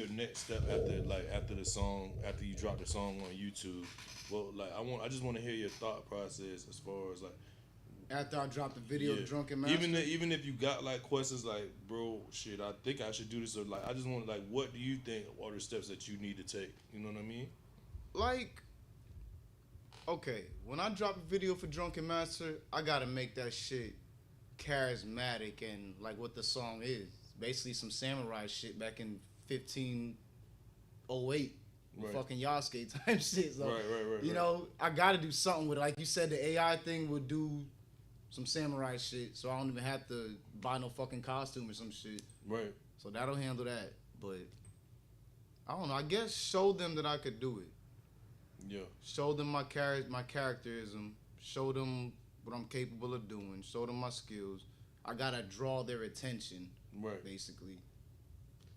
next step after the song, after you drop the song on YouTube? Well, like, I just want to hear your thought process as far as like. After I dropped the video of Drunken Master. Even if you got like questions like, bro, shit, I think I should do this, or like, I just want like, what do you think are the steps that you need to take? You know what I mean? Like, okay, when I drop a video for Drunken Master, I gotta make that shit charismatic and like what the song is. Basically some samurai shit back in 1508. Right. Fucking Yasuke type shit. So, right. you know, I gotta do something with it. Like you said, the AI thing would do some samurai shit, so I don't even have to buy no fucking costume or some shit. Right. So that'll handle that. But I don't know. I guess show them that I could do it. Yeah. Show them my characterism. Show them what I'm capable of doing. Show them my skills. I gotta draw their attention. Right. Basically.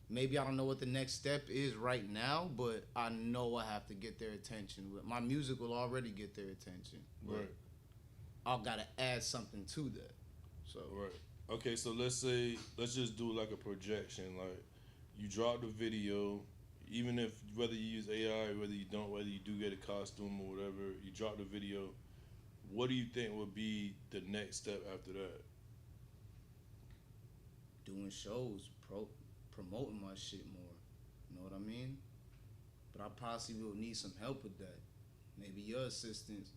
Maybe I don't know what the next step is right now, but I know I have to get their attention. My music will already get their attention. Right. I've got to add something to that. So right. Okay, so let's just do like a projection. Like, you drop the video, even if whether you use AI, whether you don't, whether you do get a costume or whatever, you drop the video. What do you think would be the next step after that? Doing shows, promoting my shit more. You know what I mean? But I possibly will need some help with that. Maybe your assistance.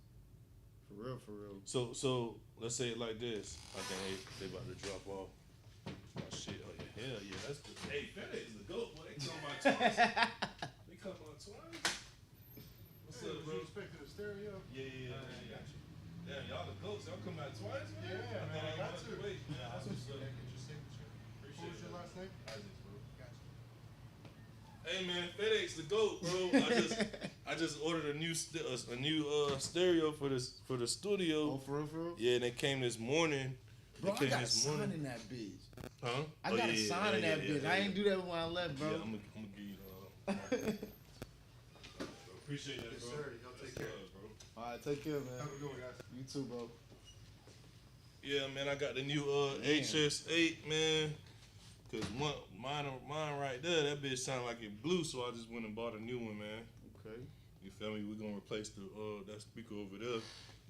For real. So let's say it like this. I think they about to drop off. Oh shit! Oh yeah, hell yeah, that's good. Hey, FedEx is the goat. Boy, they come out twice. They come out twice. What's up, bro? You expected a stereo? Yeah, I got you. Damn, y'all the goats. Y'all come out twice, man. Yeah, man, I got to. Wait, man, that's what's up. Get your signature. What was your last name? Isaac, bro. Gotcha. Hey man, FedEx the goat, bro. I just ordered a new stereo for the studio. Oh, for real? Yeah, and it came this morning. Bro, I got a sign in that bitch. Huh? I got a sign in that bitch. I ain't do that when I left, bro. Yeah, I'm gonna give you appreciate that, bro. Yes, sir. Y'all take care. Bro. All right, take care, man. Have a good one, guys. You too, bro. Yeah, man, I got the new HS8, man. Cause mine right there, that bitch sound like it blew, so I just went and bought a new one, man. Okay. You feel me? We're gonna replace that speaker over there.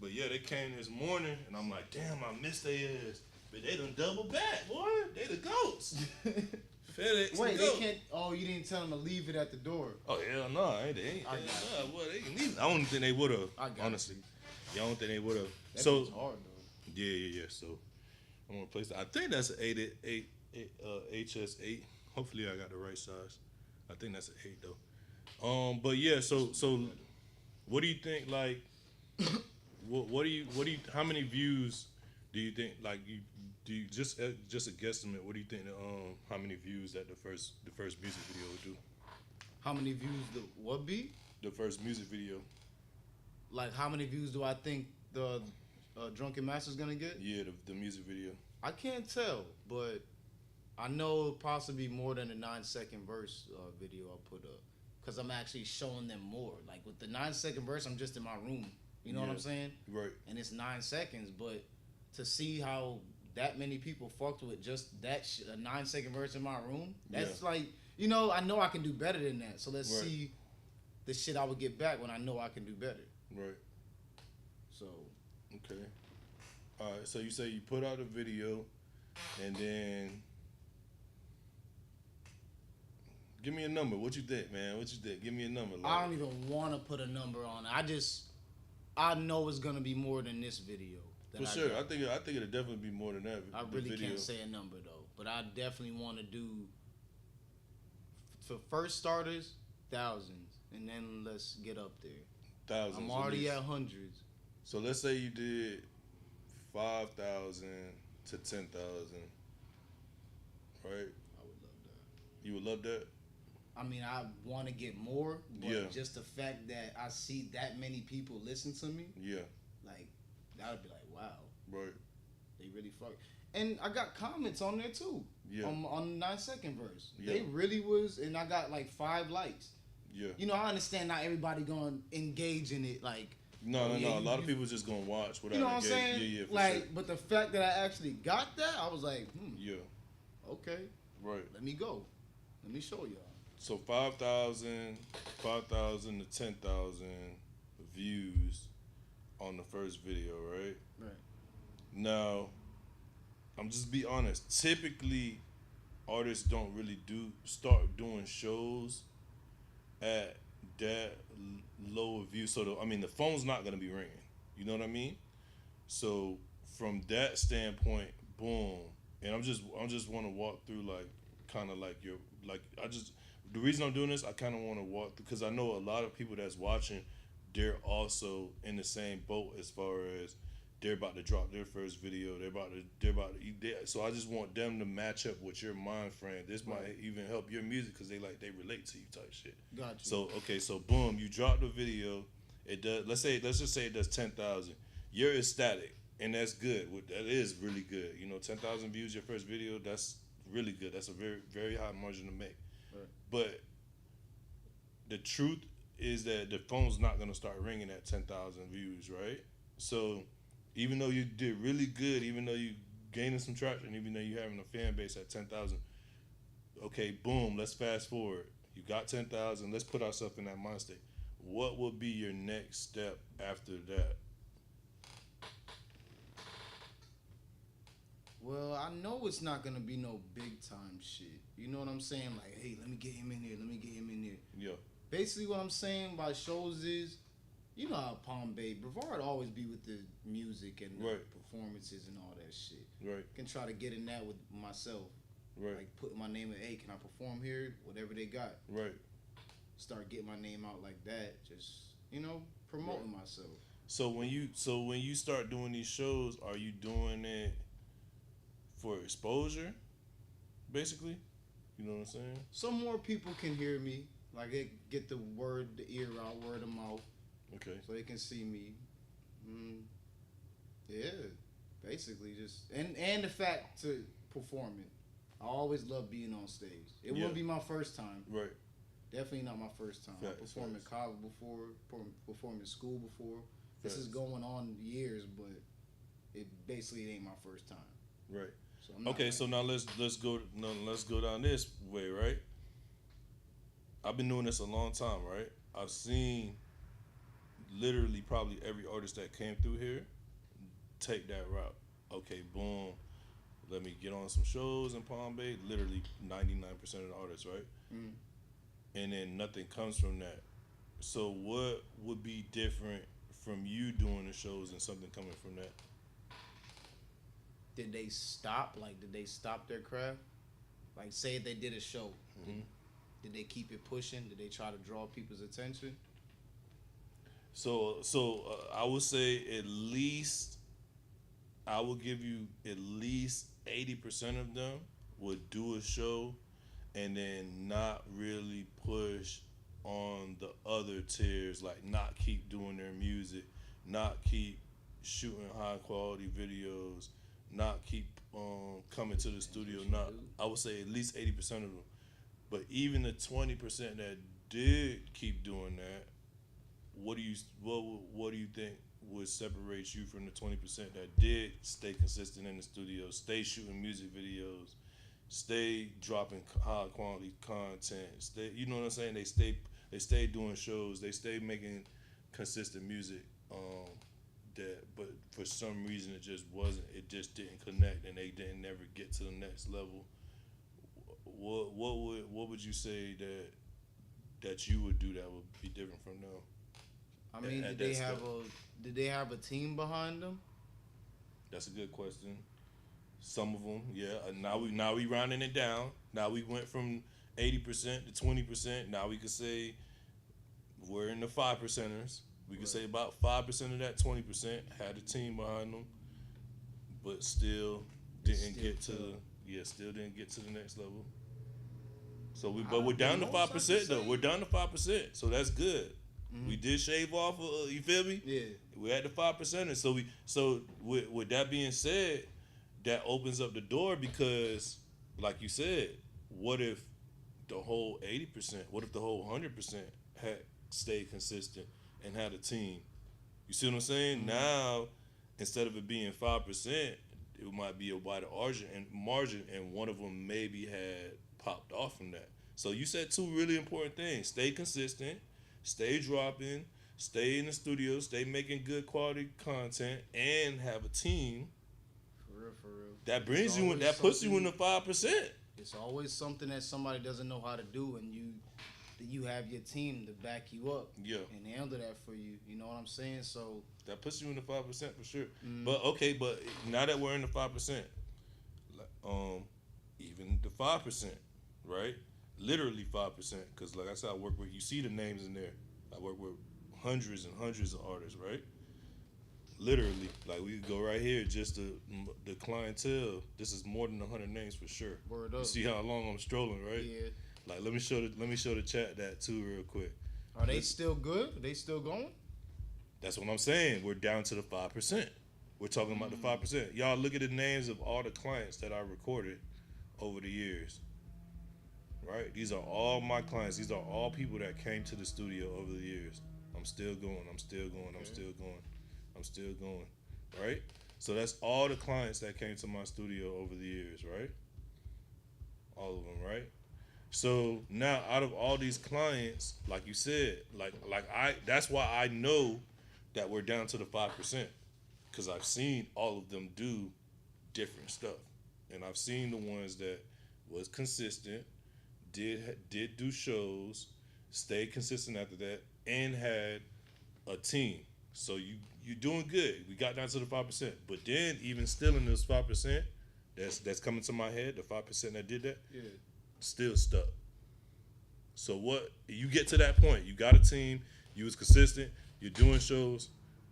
But yeah, they came this morning, and I'm like, damn, I missed their ass. But they done double back, boy. They the goats. FedEx. Wait, the they goat. can't. Oh, you didn't tell them to leave it at the door. Oh hell no, they ain't. They can leave. I don't think they would have. Honestly, I don't think they would have. That So bitch hard though. yeah. So I'm gonna replace it. I think that's an 8 HS8. Hopefully I got the right size. I think that's an 8 though. But yeah. So what do you think? Like, what do you? How many views do you think? Like, do you just a guesstimate? What do you think? How many views that the first music video would do? How many views what be? The first music video. Like, how many views do I think the Drunken Master's gonna get? Yeah, the music video. I can't tell, but I know it'll possibly be more than a 9-second verse video I'll put up. Because I'm actually showing them more. Like, with the 9-second verse, I'm just in my room. You know what I'm saying? Right. And it's 9 seconds, but to see how that many people fucked with just that a 9-second verse in my room, that's like, you know I can do better than that. So let's see the shit I would get back when I know I can do better. Right. So. Okay. All right. So you say you put out a video, and then give me a number. What you think, man? What you think? Give me a number. Like, I don't even want to put a number on it. I know it's gonna be more than this video. For sure. I think it'll definitely be more than that. I really can't say a number though, but I definitely want to do. For first starters, thousands, and then let's get up there. Thousands. I'm already at hundreds. So let's say you did 5,000 to 10,000, right? I would love that. You would love that. I mean, I want to get more, but Yeah. just the fact that I see that many people listen to me, Yeah. like, that'd be like, wow, Right. they really fuck. And I got comments on there too. Yeah. On the 9-second verse. Yeah. They really was, and I got like 5 likes. Yeah. You know, I understand not everybody gonna engage in it. Like, No, oh, yeah, A you- lot of you- people just gonna watch without you know what I'm engaging. saying? Yeah, for like, sure. but the fact that I actually got that, I was like, Yeah. okay, Right. let me go. Let me show y'all. So 5,000 to 10,000 views on the first video, right? Right. Now, I'm just be honest. Typically, artists don't really start doing shows at that lower view. So the phone's not gonna be ringing. You know what I mean? So from that standpoint, boom. And I'm just want to walk through like kind of like your like the reason I'm doing this, I kind of want to walk through because I know a lot of people that's watching, they're also in the same boat as far as they're about to drop their first video. So I just want them to match up with your mind frame. This might even help your music because they relate to you type shit. Gotcha. So okay, so boom, you drop the video. It does. Let's just say it does 10,000. You're ecstatic, and that's good. That is really good. 10,000 views your first video. That's really good. That's a very very high margin to make. Right. But the truth is that the phone's not gonna start ringing at 10,000 views, right? So even though you did really good, even though you gaining some traction, even though you having a fan base at 10,000, okay, boom, let's fast forward. You got 10,000. Let's put ourselves in that mind state. What would be your next step after that? Well, I know it's not gonna be no big time shit. You know what I'm saying? Like, hey, let me get him in here. Let me get him in here. Yeah, Basically, what I'm saying by shows is, you know how Palm Bay, Brevard always be with the music and the Right. performances and all that shit. right, Can try to get in that with myself. right, Like putting my name in, hey, can I perform here? Whatever they got. right. Start getting my name out like that. Just, promoting myself. So when you start doing these shows, are you doing it for exposure, basically? You know what I'm saying? So more people can hear me. Like, they get the ear out, word of mouth. Okay. So they can see me. Yeah, basically just and the fact to performing. I always love being on stage. It Yeah. won't be my first time. Right. Definitely not my first time. I Facts, performed in facts. college before, performed in school before. This is Facts. going on years, but it basically ain't my first time. Right. So I'm not Okay, like- so now let's go down this way, right? I've been doing this a long time, right? I've seen literally probably every artist that came through here take that route. Okay, boom. Let me get on some shows in Palm Bay. Literally 99% of the artists, right? Mm. And then nothing comes from that. So what would be different from you doing the shows and something coming from that? Did they stop? Like, did they stop their craft? Like, say they did a show. Mm-hmm. Did they keep it pushing? Did they try to draw people's attention? So I would say at least I will give you at least 80% of them would do a show and then not really push on the other tiers, like not keep doing their music, not keep shooting high quality videos, not keep coming to the studio. Not, I would say at least 80% of them. But even the 20% that did keep doing that, what do you think would separate you from the 20% that did stay consistent in the studio, stay shooting music videos, stay dropping high quality content, stay, you know what I'm saying? They stay doing shows, they stay making consistent music. But for some reason it just didn't connect, and they didn't never get to the next level. What would you say that you would do that would be different from now? I mean, At did they that have step. did they have a team behind them? That's a good question. Some of them, yeah. Now we rounding it down. Now we went from 80% to 20%. Now we could say we're in the 5%ers. We could say about 5% of that 20% had a team behind them, but still didn't get to the next level. So but we're down to 5% though. We're down to 5%, so that's good. We did shave off. You feel me? Yeah. We're at the 5%. So with that being said, that opens up the door because, like you said, what if the whole 80%? What if the whole 100% had stayed consistent and had a team? You see what I'm saying? Now, instead of it being 5%, it might be a wider margin, and one of them maybe had popped off from that. So you said two really important things: stay consistent, stay dropping, stay in the studio, stay making good quality content, and have a team. For real. That brings It's you in. always That puts you in something- the 5%. It's always something that somebody doesn't know how to do, and you have your team to back you up. Yeah. And handle that for you. You know what I'm saying? So That puts you in the 5% for sure. But okay, but now that we're in the 5%, even the 5%, right? Literally 5%, because like I said, I work with. You see the names in there. I work with hundreds and hundreds of artists, right? Literally, like we could go right here, just the clientele. This is more than 100 names for sure. Word You up. see how long I'm strolling, right? yeah. Like let me show the chat that too real quick. Are they still good? Are they still going? That's what I'm saying. We're down to the 5%. We're talking about the 5%. Y'all look at the names of all the clients that I recorded over the years. Right? These are all my clients. These are all people that came to the studio over the years. I'm still going. I'm still going. I'm still going. I'm still going. Right? So that's all the clients that came to my studio over the years, right? All of them, right? So now out of all these clients, like you said, that's why I know that we're down to the 5%, because I've seen all of them do different stuff, and I've seen the ones that was consistent, did do shows, stayed consistent after that, and had a team. So you're doing good. We got down to the 5%, but then even still in this 5%, that's coming to my head, the 5% that did that, still stuck. So what you get to that point, you got a team, you was consistent, you're doing shows.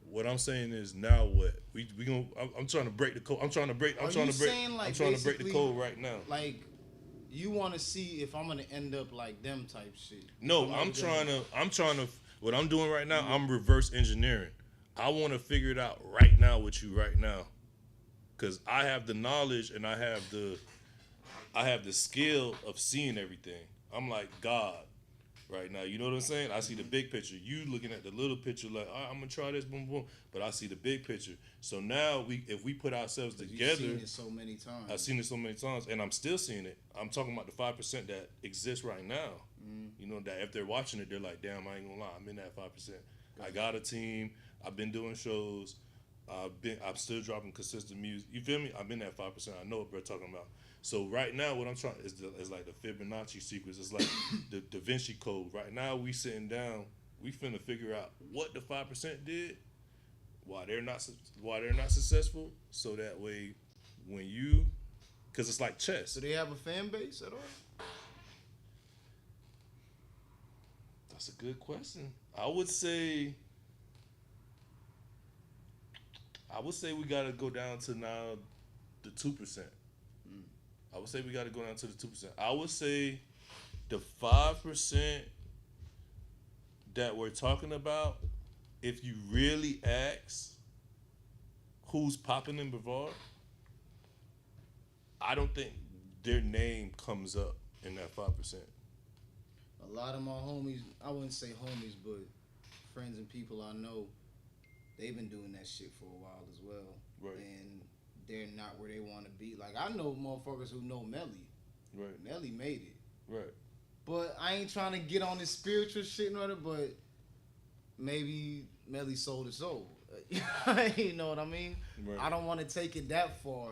What I'm saying is now what we gonna. I'm trying to break the code. I'm trying to break the code right now. Like, you want to see if I'm gonna end up like them type shit. No, I'm trying to. What I'm doing right now, I'm reverse engineering. I want to figure it out right now with you right now, because I have the knowledge and I have the skill of seeing everything. I'm like God right now. You know what I'm saying? I see the big picture. You looking at the little picture like, I'm gonna try this, boom, boom. But I see the big picture. So now if we put ourselves together, You've seen it so many times. I've seen it so many times, and I'm still seeing it. I'm talking about the 5% that exists right now. You know, that if they're watching it, they're like, damn, I ain't gonna lie, I'm in that 5%. I got a team. I've been doing shows. I'm still dropping consistent music. You feel me? I'm in that 5%. I know what we're talking about. So right now, what I'm trying is like the Fibonacci sequence. It's like the Da Vinci Code. Right now, we sitting down. We finna figure out what the 5% did, why they're not successful. So that way, when you, because it's like chess. Do they have a fan base at all? That's a good question. I would say we gotta go down to now the 2%. I would say we got to go down to the 2%. I would say the 5% that we're talking about, if you really ask who's popping in Brevard, I don't think their name comes up in that 5%. A lot of my homies, I wouldn't say homies, but friends and people I know, they've been doing that shit for a while as well. Right. And they're not where they want to be. Like, I know motherfuckers who know Melly. Right. Melly made it. Right. But I ain't trying to get on this spiritual shit and all that, but maybe Melly sold his soul. You know what I mean? Right. I don't want to take it that far,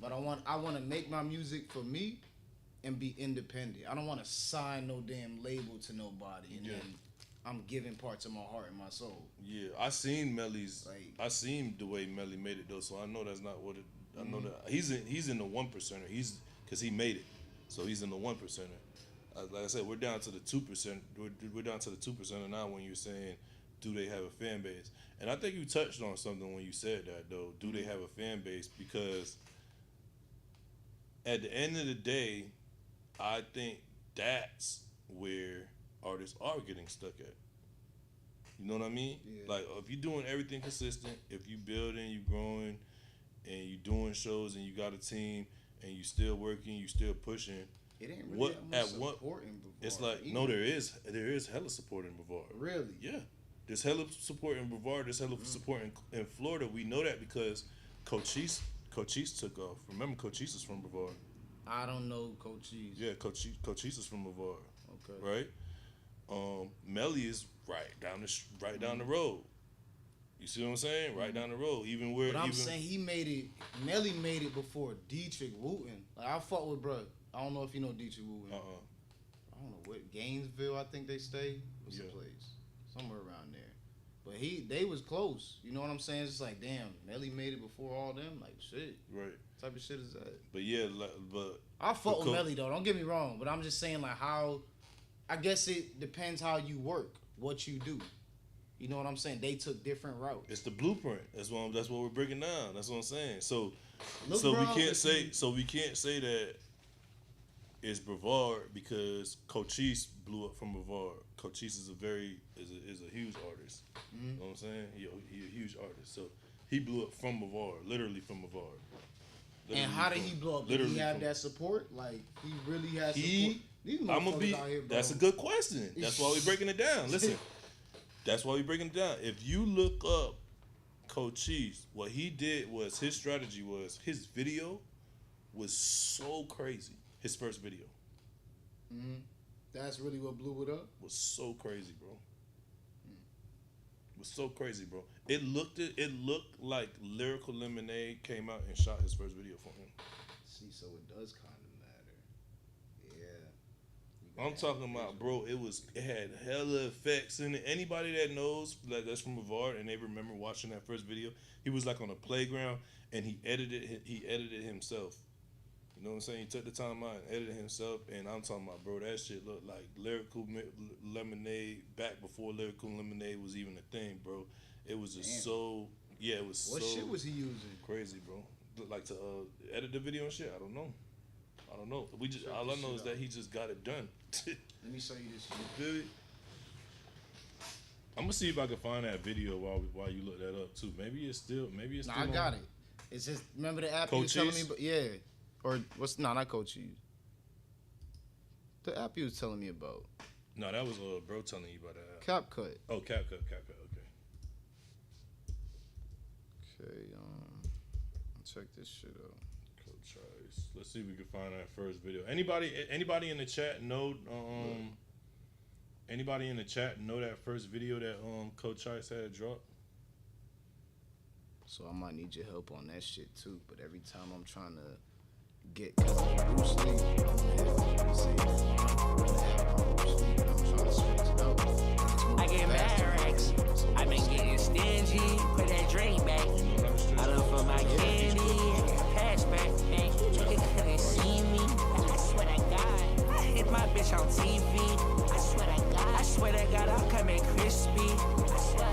but I want to make my music for me and be independent. I don't want to sign no damn label to nobody and then I'm giving parts of my heart and my soul. Yeah, I seen Melly's. Like, I seen the way Melly made it though, so I know that's not what it. I know that he's in the 1%er. Because he made it, so he's in the 1%er. Like I said, we're down to the 2%. We're down to the 2% now. When you're saying, do they have a fan base? And I think you touched on something when you said that though. Do they have a fan base? Because at the end of the day, I think that's where artists are getting stuck at. You know what I mean? Yeah. Like if you're doing everything consistent, if you building, you growing, and you doing shows, and you got a team, and you still working, you still pushing. It ain't really What that much at what? support in Brevard It's like either. no, there is hella support in Brevard. Really? Yeah, there's hella support in Brevard. There's hella support in Florida. We know that because Cochise took off. Remember, Cochise is from Brevard. I don't know Coach Cheese. Yeah, Cochise is from Brevard. Okay. Right. Melly is right down the road. You see what I'm saying? Right down the road. Even where But I'm even saying he made it. Melly made it before Dietrich Wooten. Like I fought with bro. I don't know if you know Dietrich Wooten. I don't know what Gainesville. I think they stay. What's the Yeah. place? Somewhere around there. But they was close. You know what I'm saying? It's just like damn, Melly made it before all them. Like shit. right. What type of shit is that? But yeah, but I fought with Co- Melly though. Don't get me wrong. But I'm just saying like how. I guess it depends how you work, what you do. You know what I'm saying? They took different routes. it's the blueprint. That's what we're breaking down. That's what I'm saying. So Look so we around, can't but say you- we can't say that it's Brevard because Cochise blew up from Brevard. Cochise is a huge artist. You know what I'm saying? He a huge artist. So he blew up from Brevard, literally from Brevard. And how did he blow up? Did Literally he have from- that support? Like he really has support. He, These I'm gonna motherfuckers be. out here, bro. That's a good question. That's why we breaking it down. Listen, that's why we breaking it down. If you look up Cochise, what he did was his strategy was his video was so crazy. His first video That's really what blew it up. was so crazy, bro. Was so crazy, bro. It looked like Lyrical Lemonade came out and shot his first video for him. See, so it does kind of matter. Yeah. I'm talking about, bro. It had hella effects in it. Anybody that knows, like that's from Brevard, and they remember watching that first video, he was like on a playground, and he edited himself. You know what I'm saying? He took the time out and edited himself, and I'm talking about, bro, that shit looked like Lyrical Lemonade back before Lyrical Lemonade was even a thing, bro. It was just Damn. so, yeah, it was What so shit was he using? crazy, bro. Like to edit the video and shit. I don't know. We just Check all I this know shit is that out. he just got it done. Let me show you this shit. You feel me? I'm gonna see if I can find that video while you look that up too. Maybe it's still Nah, on. I got it. It's just remember the app you was telling me, Cochise? but yeah, or what's not Cochise. The app you was telling me about, No, that was bro telling you about that. CapCut. Oh, CapCut. Okay. Okay, check this shit out. Coach Trice. Let's see if we can find that first video. Anybody in the chat know anybody in the chat know that first video that Coach Trice had dropped? So I might need your help on that shit too. But every time I'm trying to get Bruce Lee, I'm trying to switch it up. I get mad racks. I been getting stingy. Put that drink back. I look for my candy. Pass back. You couldn't see me. I swear to God. I hit my bitch on TV. I swear to God, I'm coming crispy.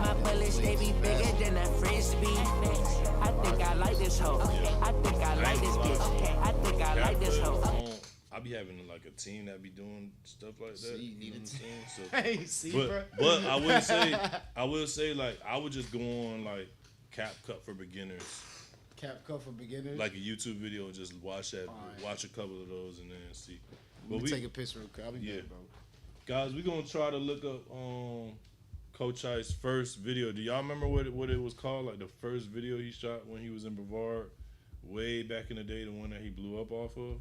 My bullets, they be bigger than a frisbee. I think I like this hoe. I think I like this bitch. I think I like this hoe. I be having like a team that be doing stuff like that. See, you know need what a I'm team. saying? So, Hey, see, bro. but I will say like I would just go on like CapCut for beginners, CapCut for beginners. like a YouTube video, and just watch that, Alright. watch a couple of those, and then see. Let But me take a picture real quick. I'll be Yeah. back, bro. guys, we gonna try to look up Coach Ice's first video. Do y'all remember what it was called? Like the first video he shot when he was in Brevard, way back in the day, the one that he blew up off of.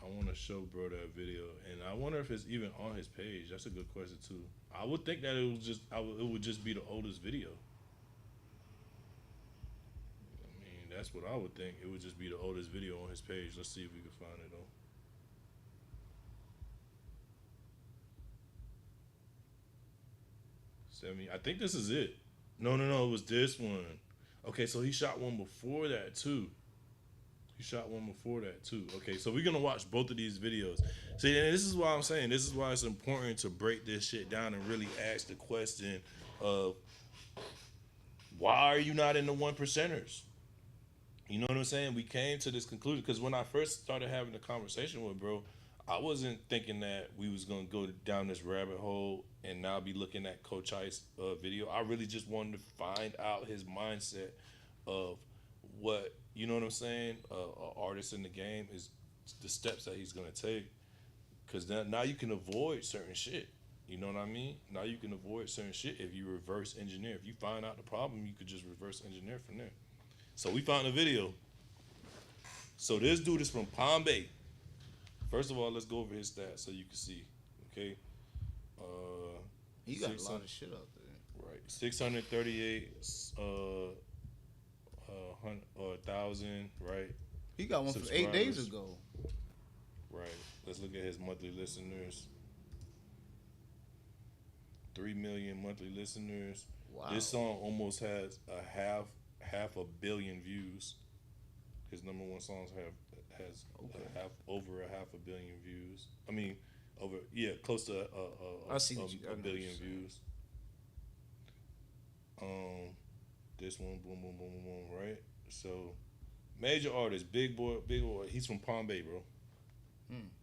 I want to show bro that video, and I wonder if it's even on his page. That's a good question too. I would think that it would just be the oldest video. I mean, that's what I would think. It would just be the oldest video on his page. Let's see if we can find it though. I think this is it. No, it was this one. Okay, so he shot one before that too. Okay, so we're gonna watch both of these videos. See, and this is why I'm saying, this is why it's important to break this shit down and really ask the question of why are you not in the 1%ers? You know what I'm saying? We came to this conclusion because when I first started having the conversation with bro, I wasn't thinking that we was gonna go down this rabbit hole and now be looking at Coach Ice video. I really just wanted to find out his mindset of what, you know what I'm saying, an artist in the game is the steps that he's gonna take. Cause now you can avoid certain shit. You know what I mean? Now you can avoid certain shit if you reverse engineer. If you find out the problem, you could just reverse engineer from there. So we found a video. So this dude is from Palm Bay. First of all, let's go over his stats so you can see. Okay. He got a lot of shit out there. Right. 638 1,000, right? He got one from 8 days ago. Right. Let's look at his monthly listeners. 3 million monthly listeners. Wow. This song almost has half a billion views. His number one songs has over a half a billion views. I mean, close to a billion views. This one, boom, boom, boom, boom, boom, right? So, major artist, big boy. He's from Palm Bay, bro.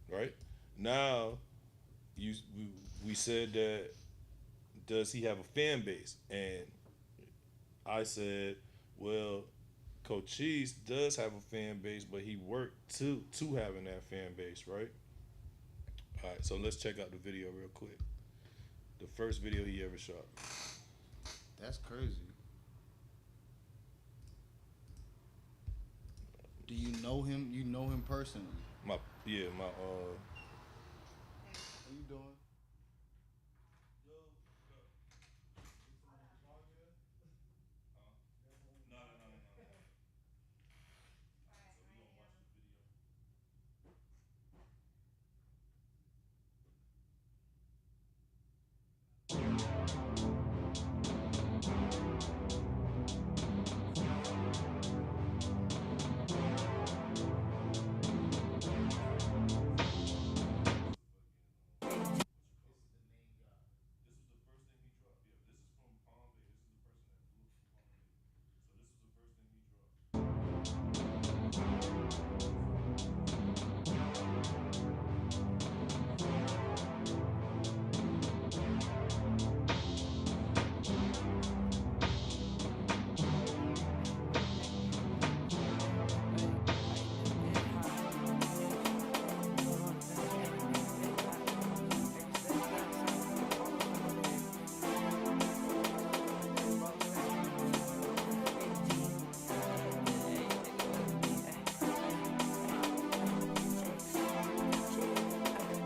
Right now, we said that. Does he have a fan base? And I said, well, Coach Cheese does have a fan base, but he worked to having that fan base, right? All right, so let's check out the video real quick. The first video he ever shot. That's crazy. Do you know him? You know him personally? How you doing?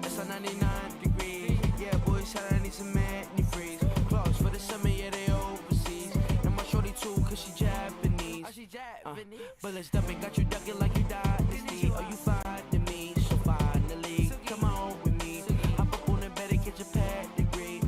It's on 99 degrees. Yeah, boy, said I need some antifreeze. Clothes for the summer, yeah, they overseas. And my shorty too, cause she Japanese. Bullets dumping, got you ducking like you dynasty. Oh, you fine to me, so finally, come on with me. Hop up on the bed and get your pedigree.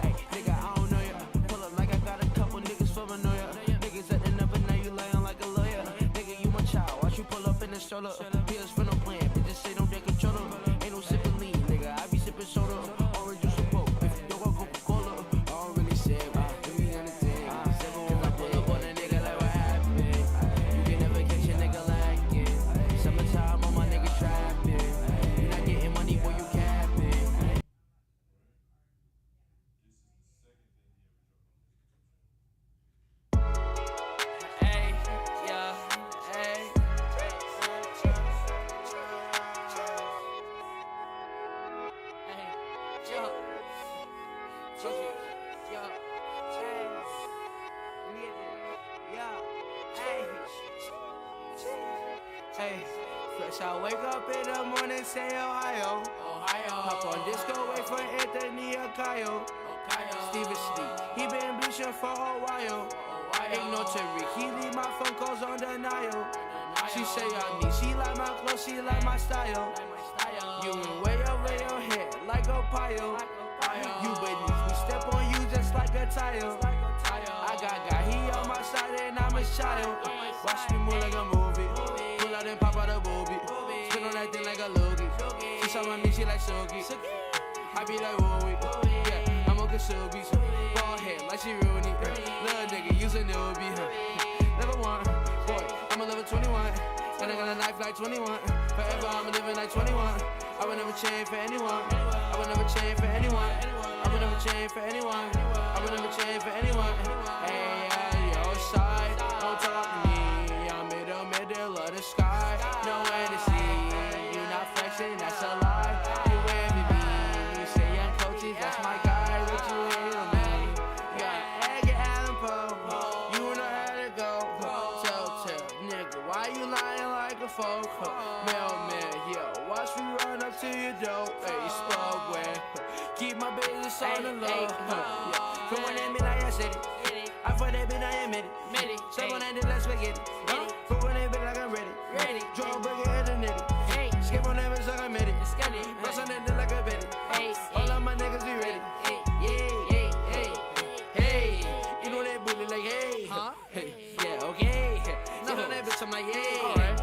Hey, nigga, I don't know ya. Pull up like I got a couple niggas for Manoia. Niggas at the number, now you laying like a lawyer. Nigga, you my child, watch you pull up in the stroller. Pills for no plan, but just say don't get controller. Ain't no sipping lean, nigga, I be sipping soda. Orange juice and coke, if you don't want Coca-Cola. I don't really say it, but we understand. Cause I pull up on a nigga like what happened. You can never catch a nigga lacking. Summertime on my nigga trapping. You not getting money, boy, you capping. Hey, yeah, hey. Hey, fresh I wake up in the morning, say Ohio. Hop on disco, wait for Anthony or Kyle. Steven Sleep, he been bleaching for a while. Ain't no Tariq, he leave my phone calls on denial. She say I'm me, she like my clothes, she like my style. You in way over your head like a pile. You beneath me, step on you just like a tile. I got he on my side and I'm a child. Watch me move like a movie. Pull out and pop out a booby. Spin on that thing like a loogie. She saw me, she like Shogi. I be like Wowie. Yeah, I'm a Kasubi. Bald head like she Rooney. Little nigga, use a newbie. Level 1, boy, I'm a level 21. And I got a knife like 21. Forever I'm living like 21. I would never change for anyone. I would never change for anyone. I would never change for anyone. I would never change for anyone. Hey, yeah, your side, don't talk to me. I'm middle of the sky. Nowhere to see. You not flexing, that's a lie. You envy me. You say young coaches, that's my guy. What you hate on me? You got egg and Allen Poe. You know how to go. Tell, nigga, why you lying like a folk? Mailman, yo, watch me run up to your door. Hey, Spudway. Keep my business on the low. From when they midnight, I said it. I thought they been, I admit it. Someone ended, let's forget it. From when they been like I'm ready. Draw a burger and a nitty. Skip on them, it's like I'm ready. Bust on it like a betty. All of my niggas be ready. Hey, you know that booty like hey. Yeah, okay. Sit on that bitch, I'm like yeah.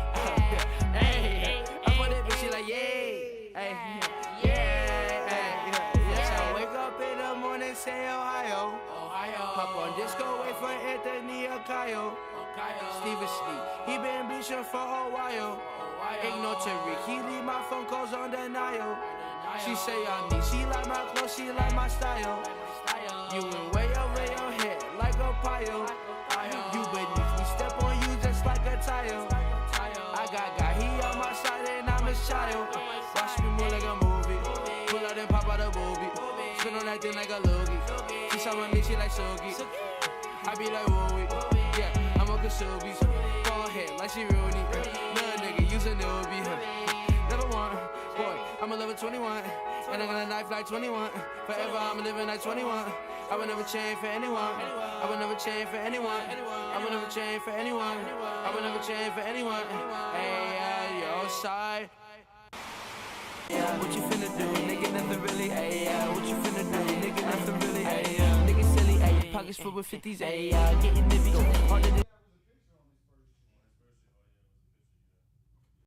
Hey, I want that bitch, she like yeah. I wake up in the morning, say Ohio. Pop on disco, wait for Anthony or Kyle. Steve is sleep, he been bleaching for a while. Ignore Tariq, he leave my phone calls on denial. She say I'm me, she like my clothes, she like my style. You went way over your head like a pile. You beneath me, step on you just like a tile. I got he on my side and I'm his child. Watch me move like a movie, pull out and pop out a booby. Spin on that thing like a loogie. She saw my she like Sugi. I be like Wooey, yeah, I'm a Kasubi. Ball head like she Rooney. Little nigga, use a newbie. Never want, boy, I'm a level 21. And I got a knife like 21. Forever I'm living like 21. I would never change for anyone. I would never change for anyone. I would never change for anyone. I would never change for anyone. Hey, your side. Yeah, what you finna do? Nigga, nothing really. Hey, what you finna do? Nigga, nothing really. Hey, nigga silly. Hey, pockets full with 50s. Hey, getting nibby. Harder than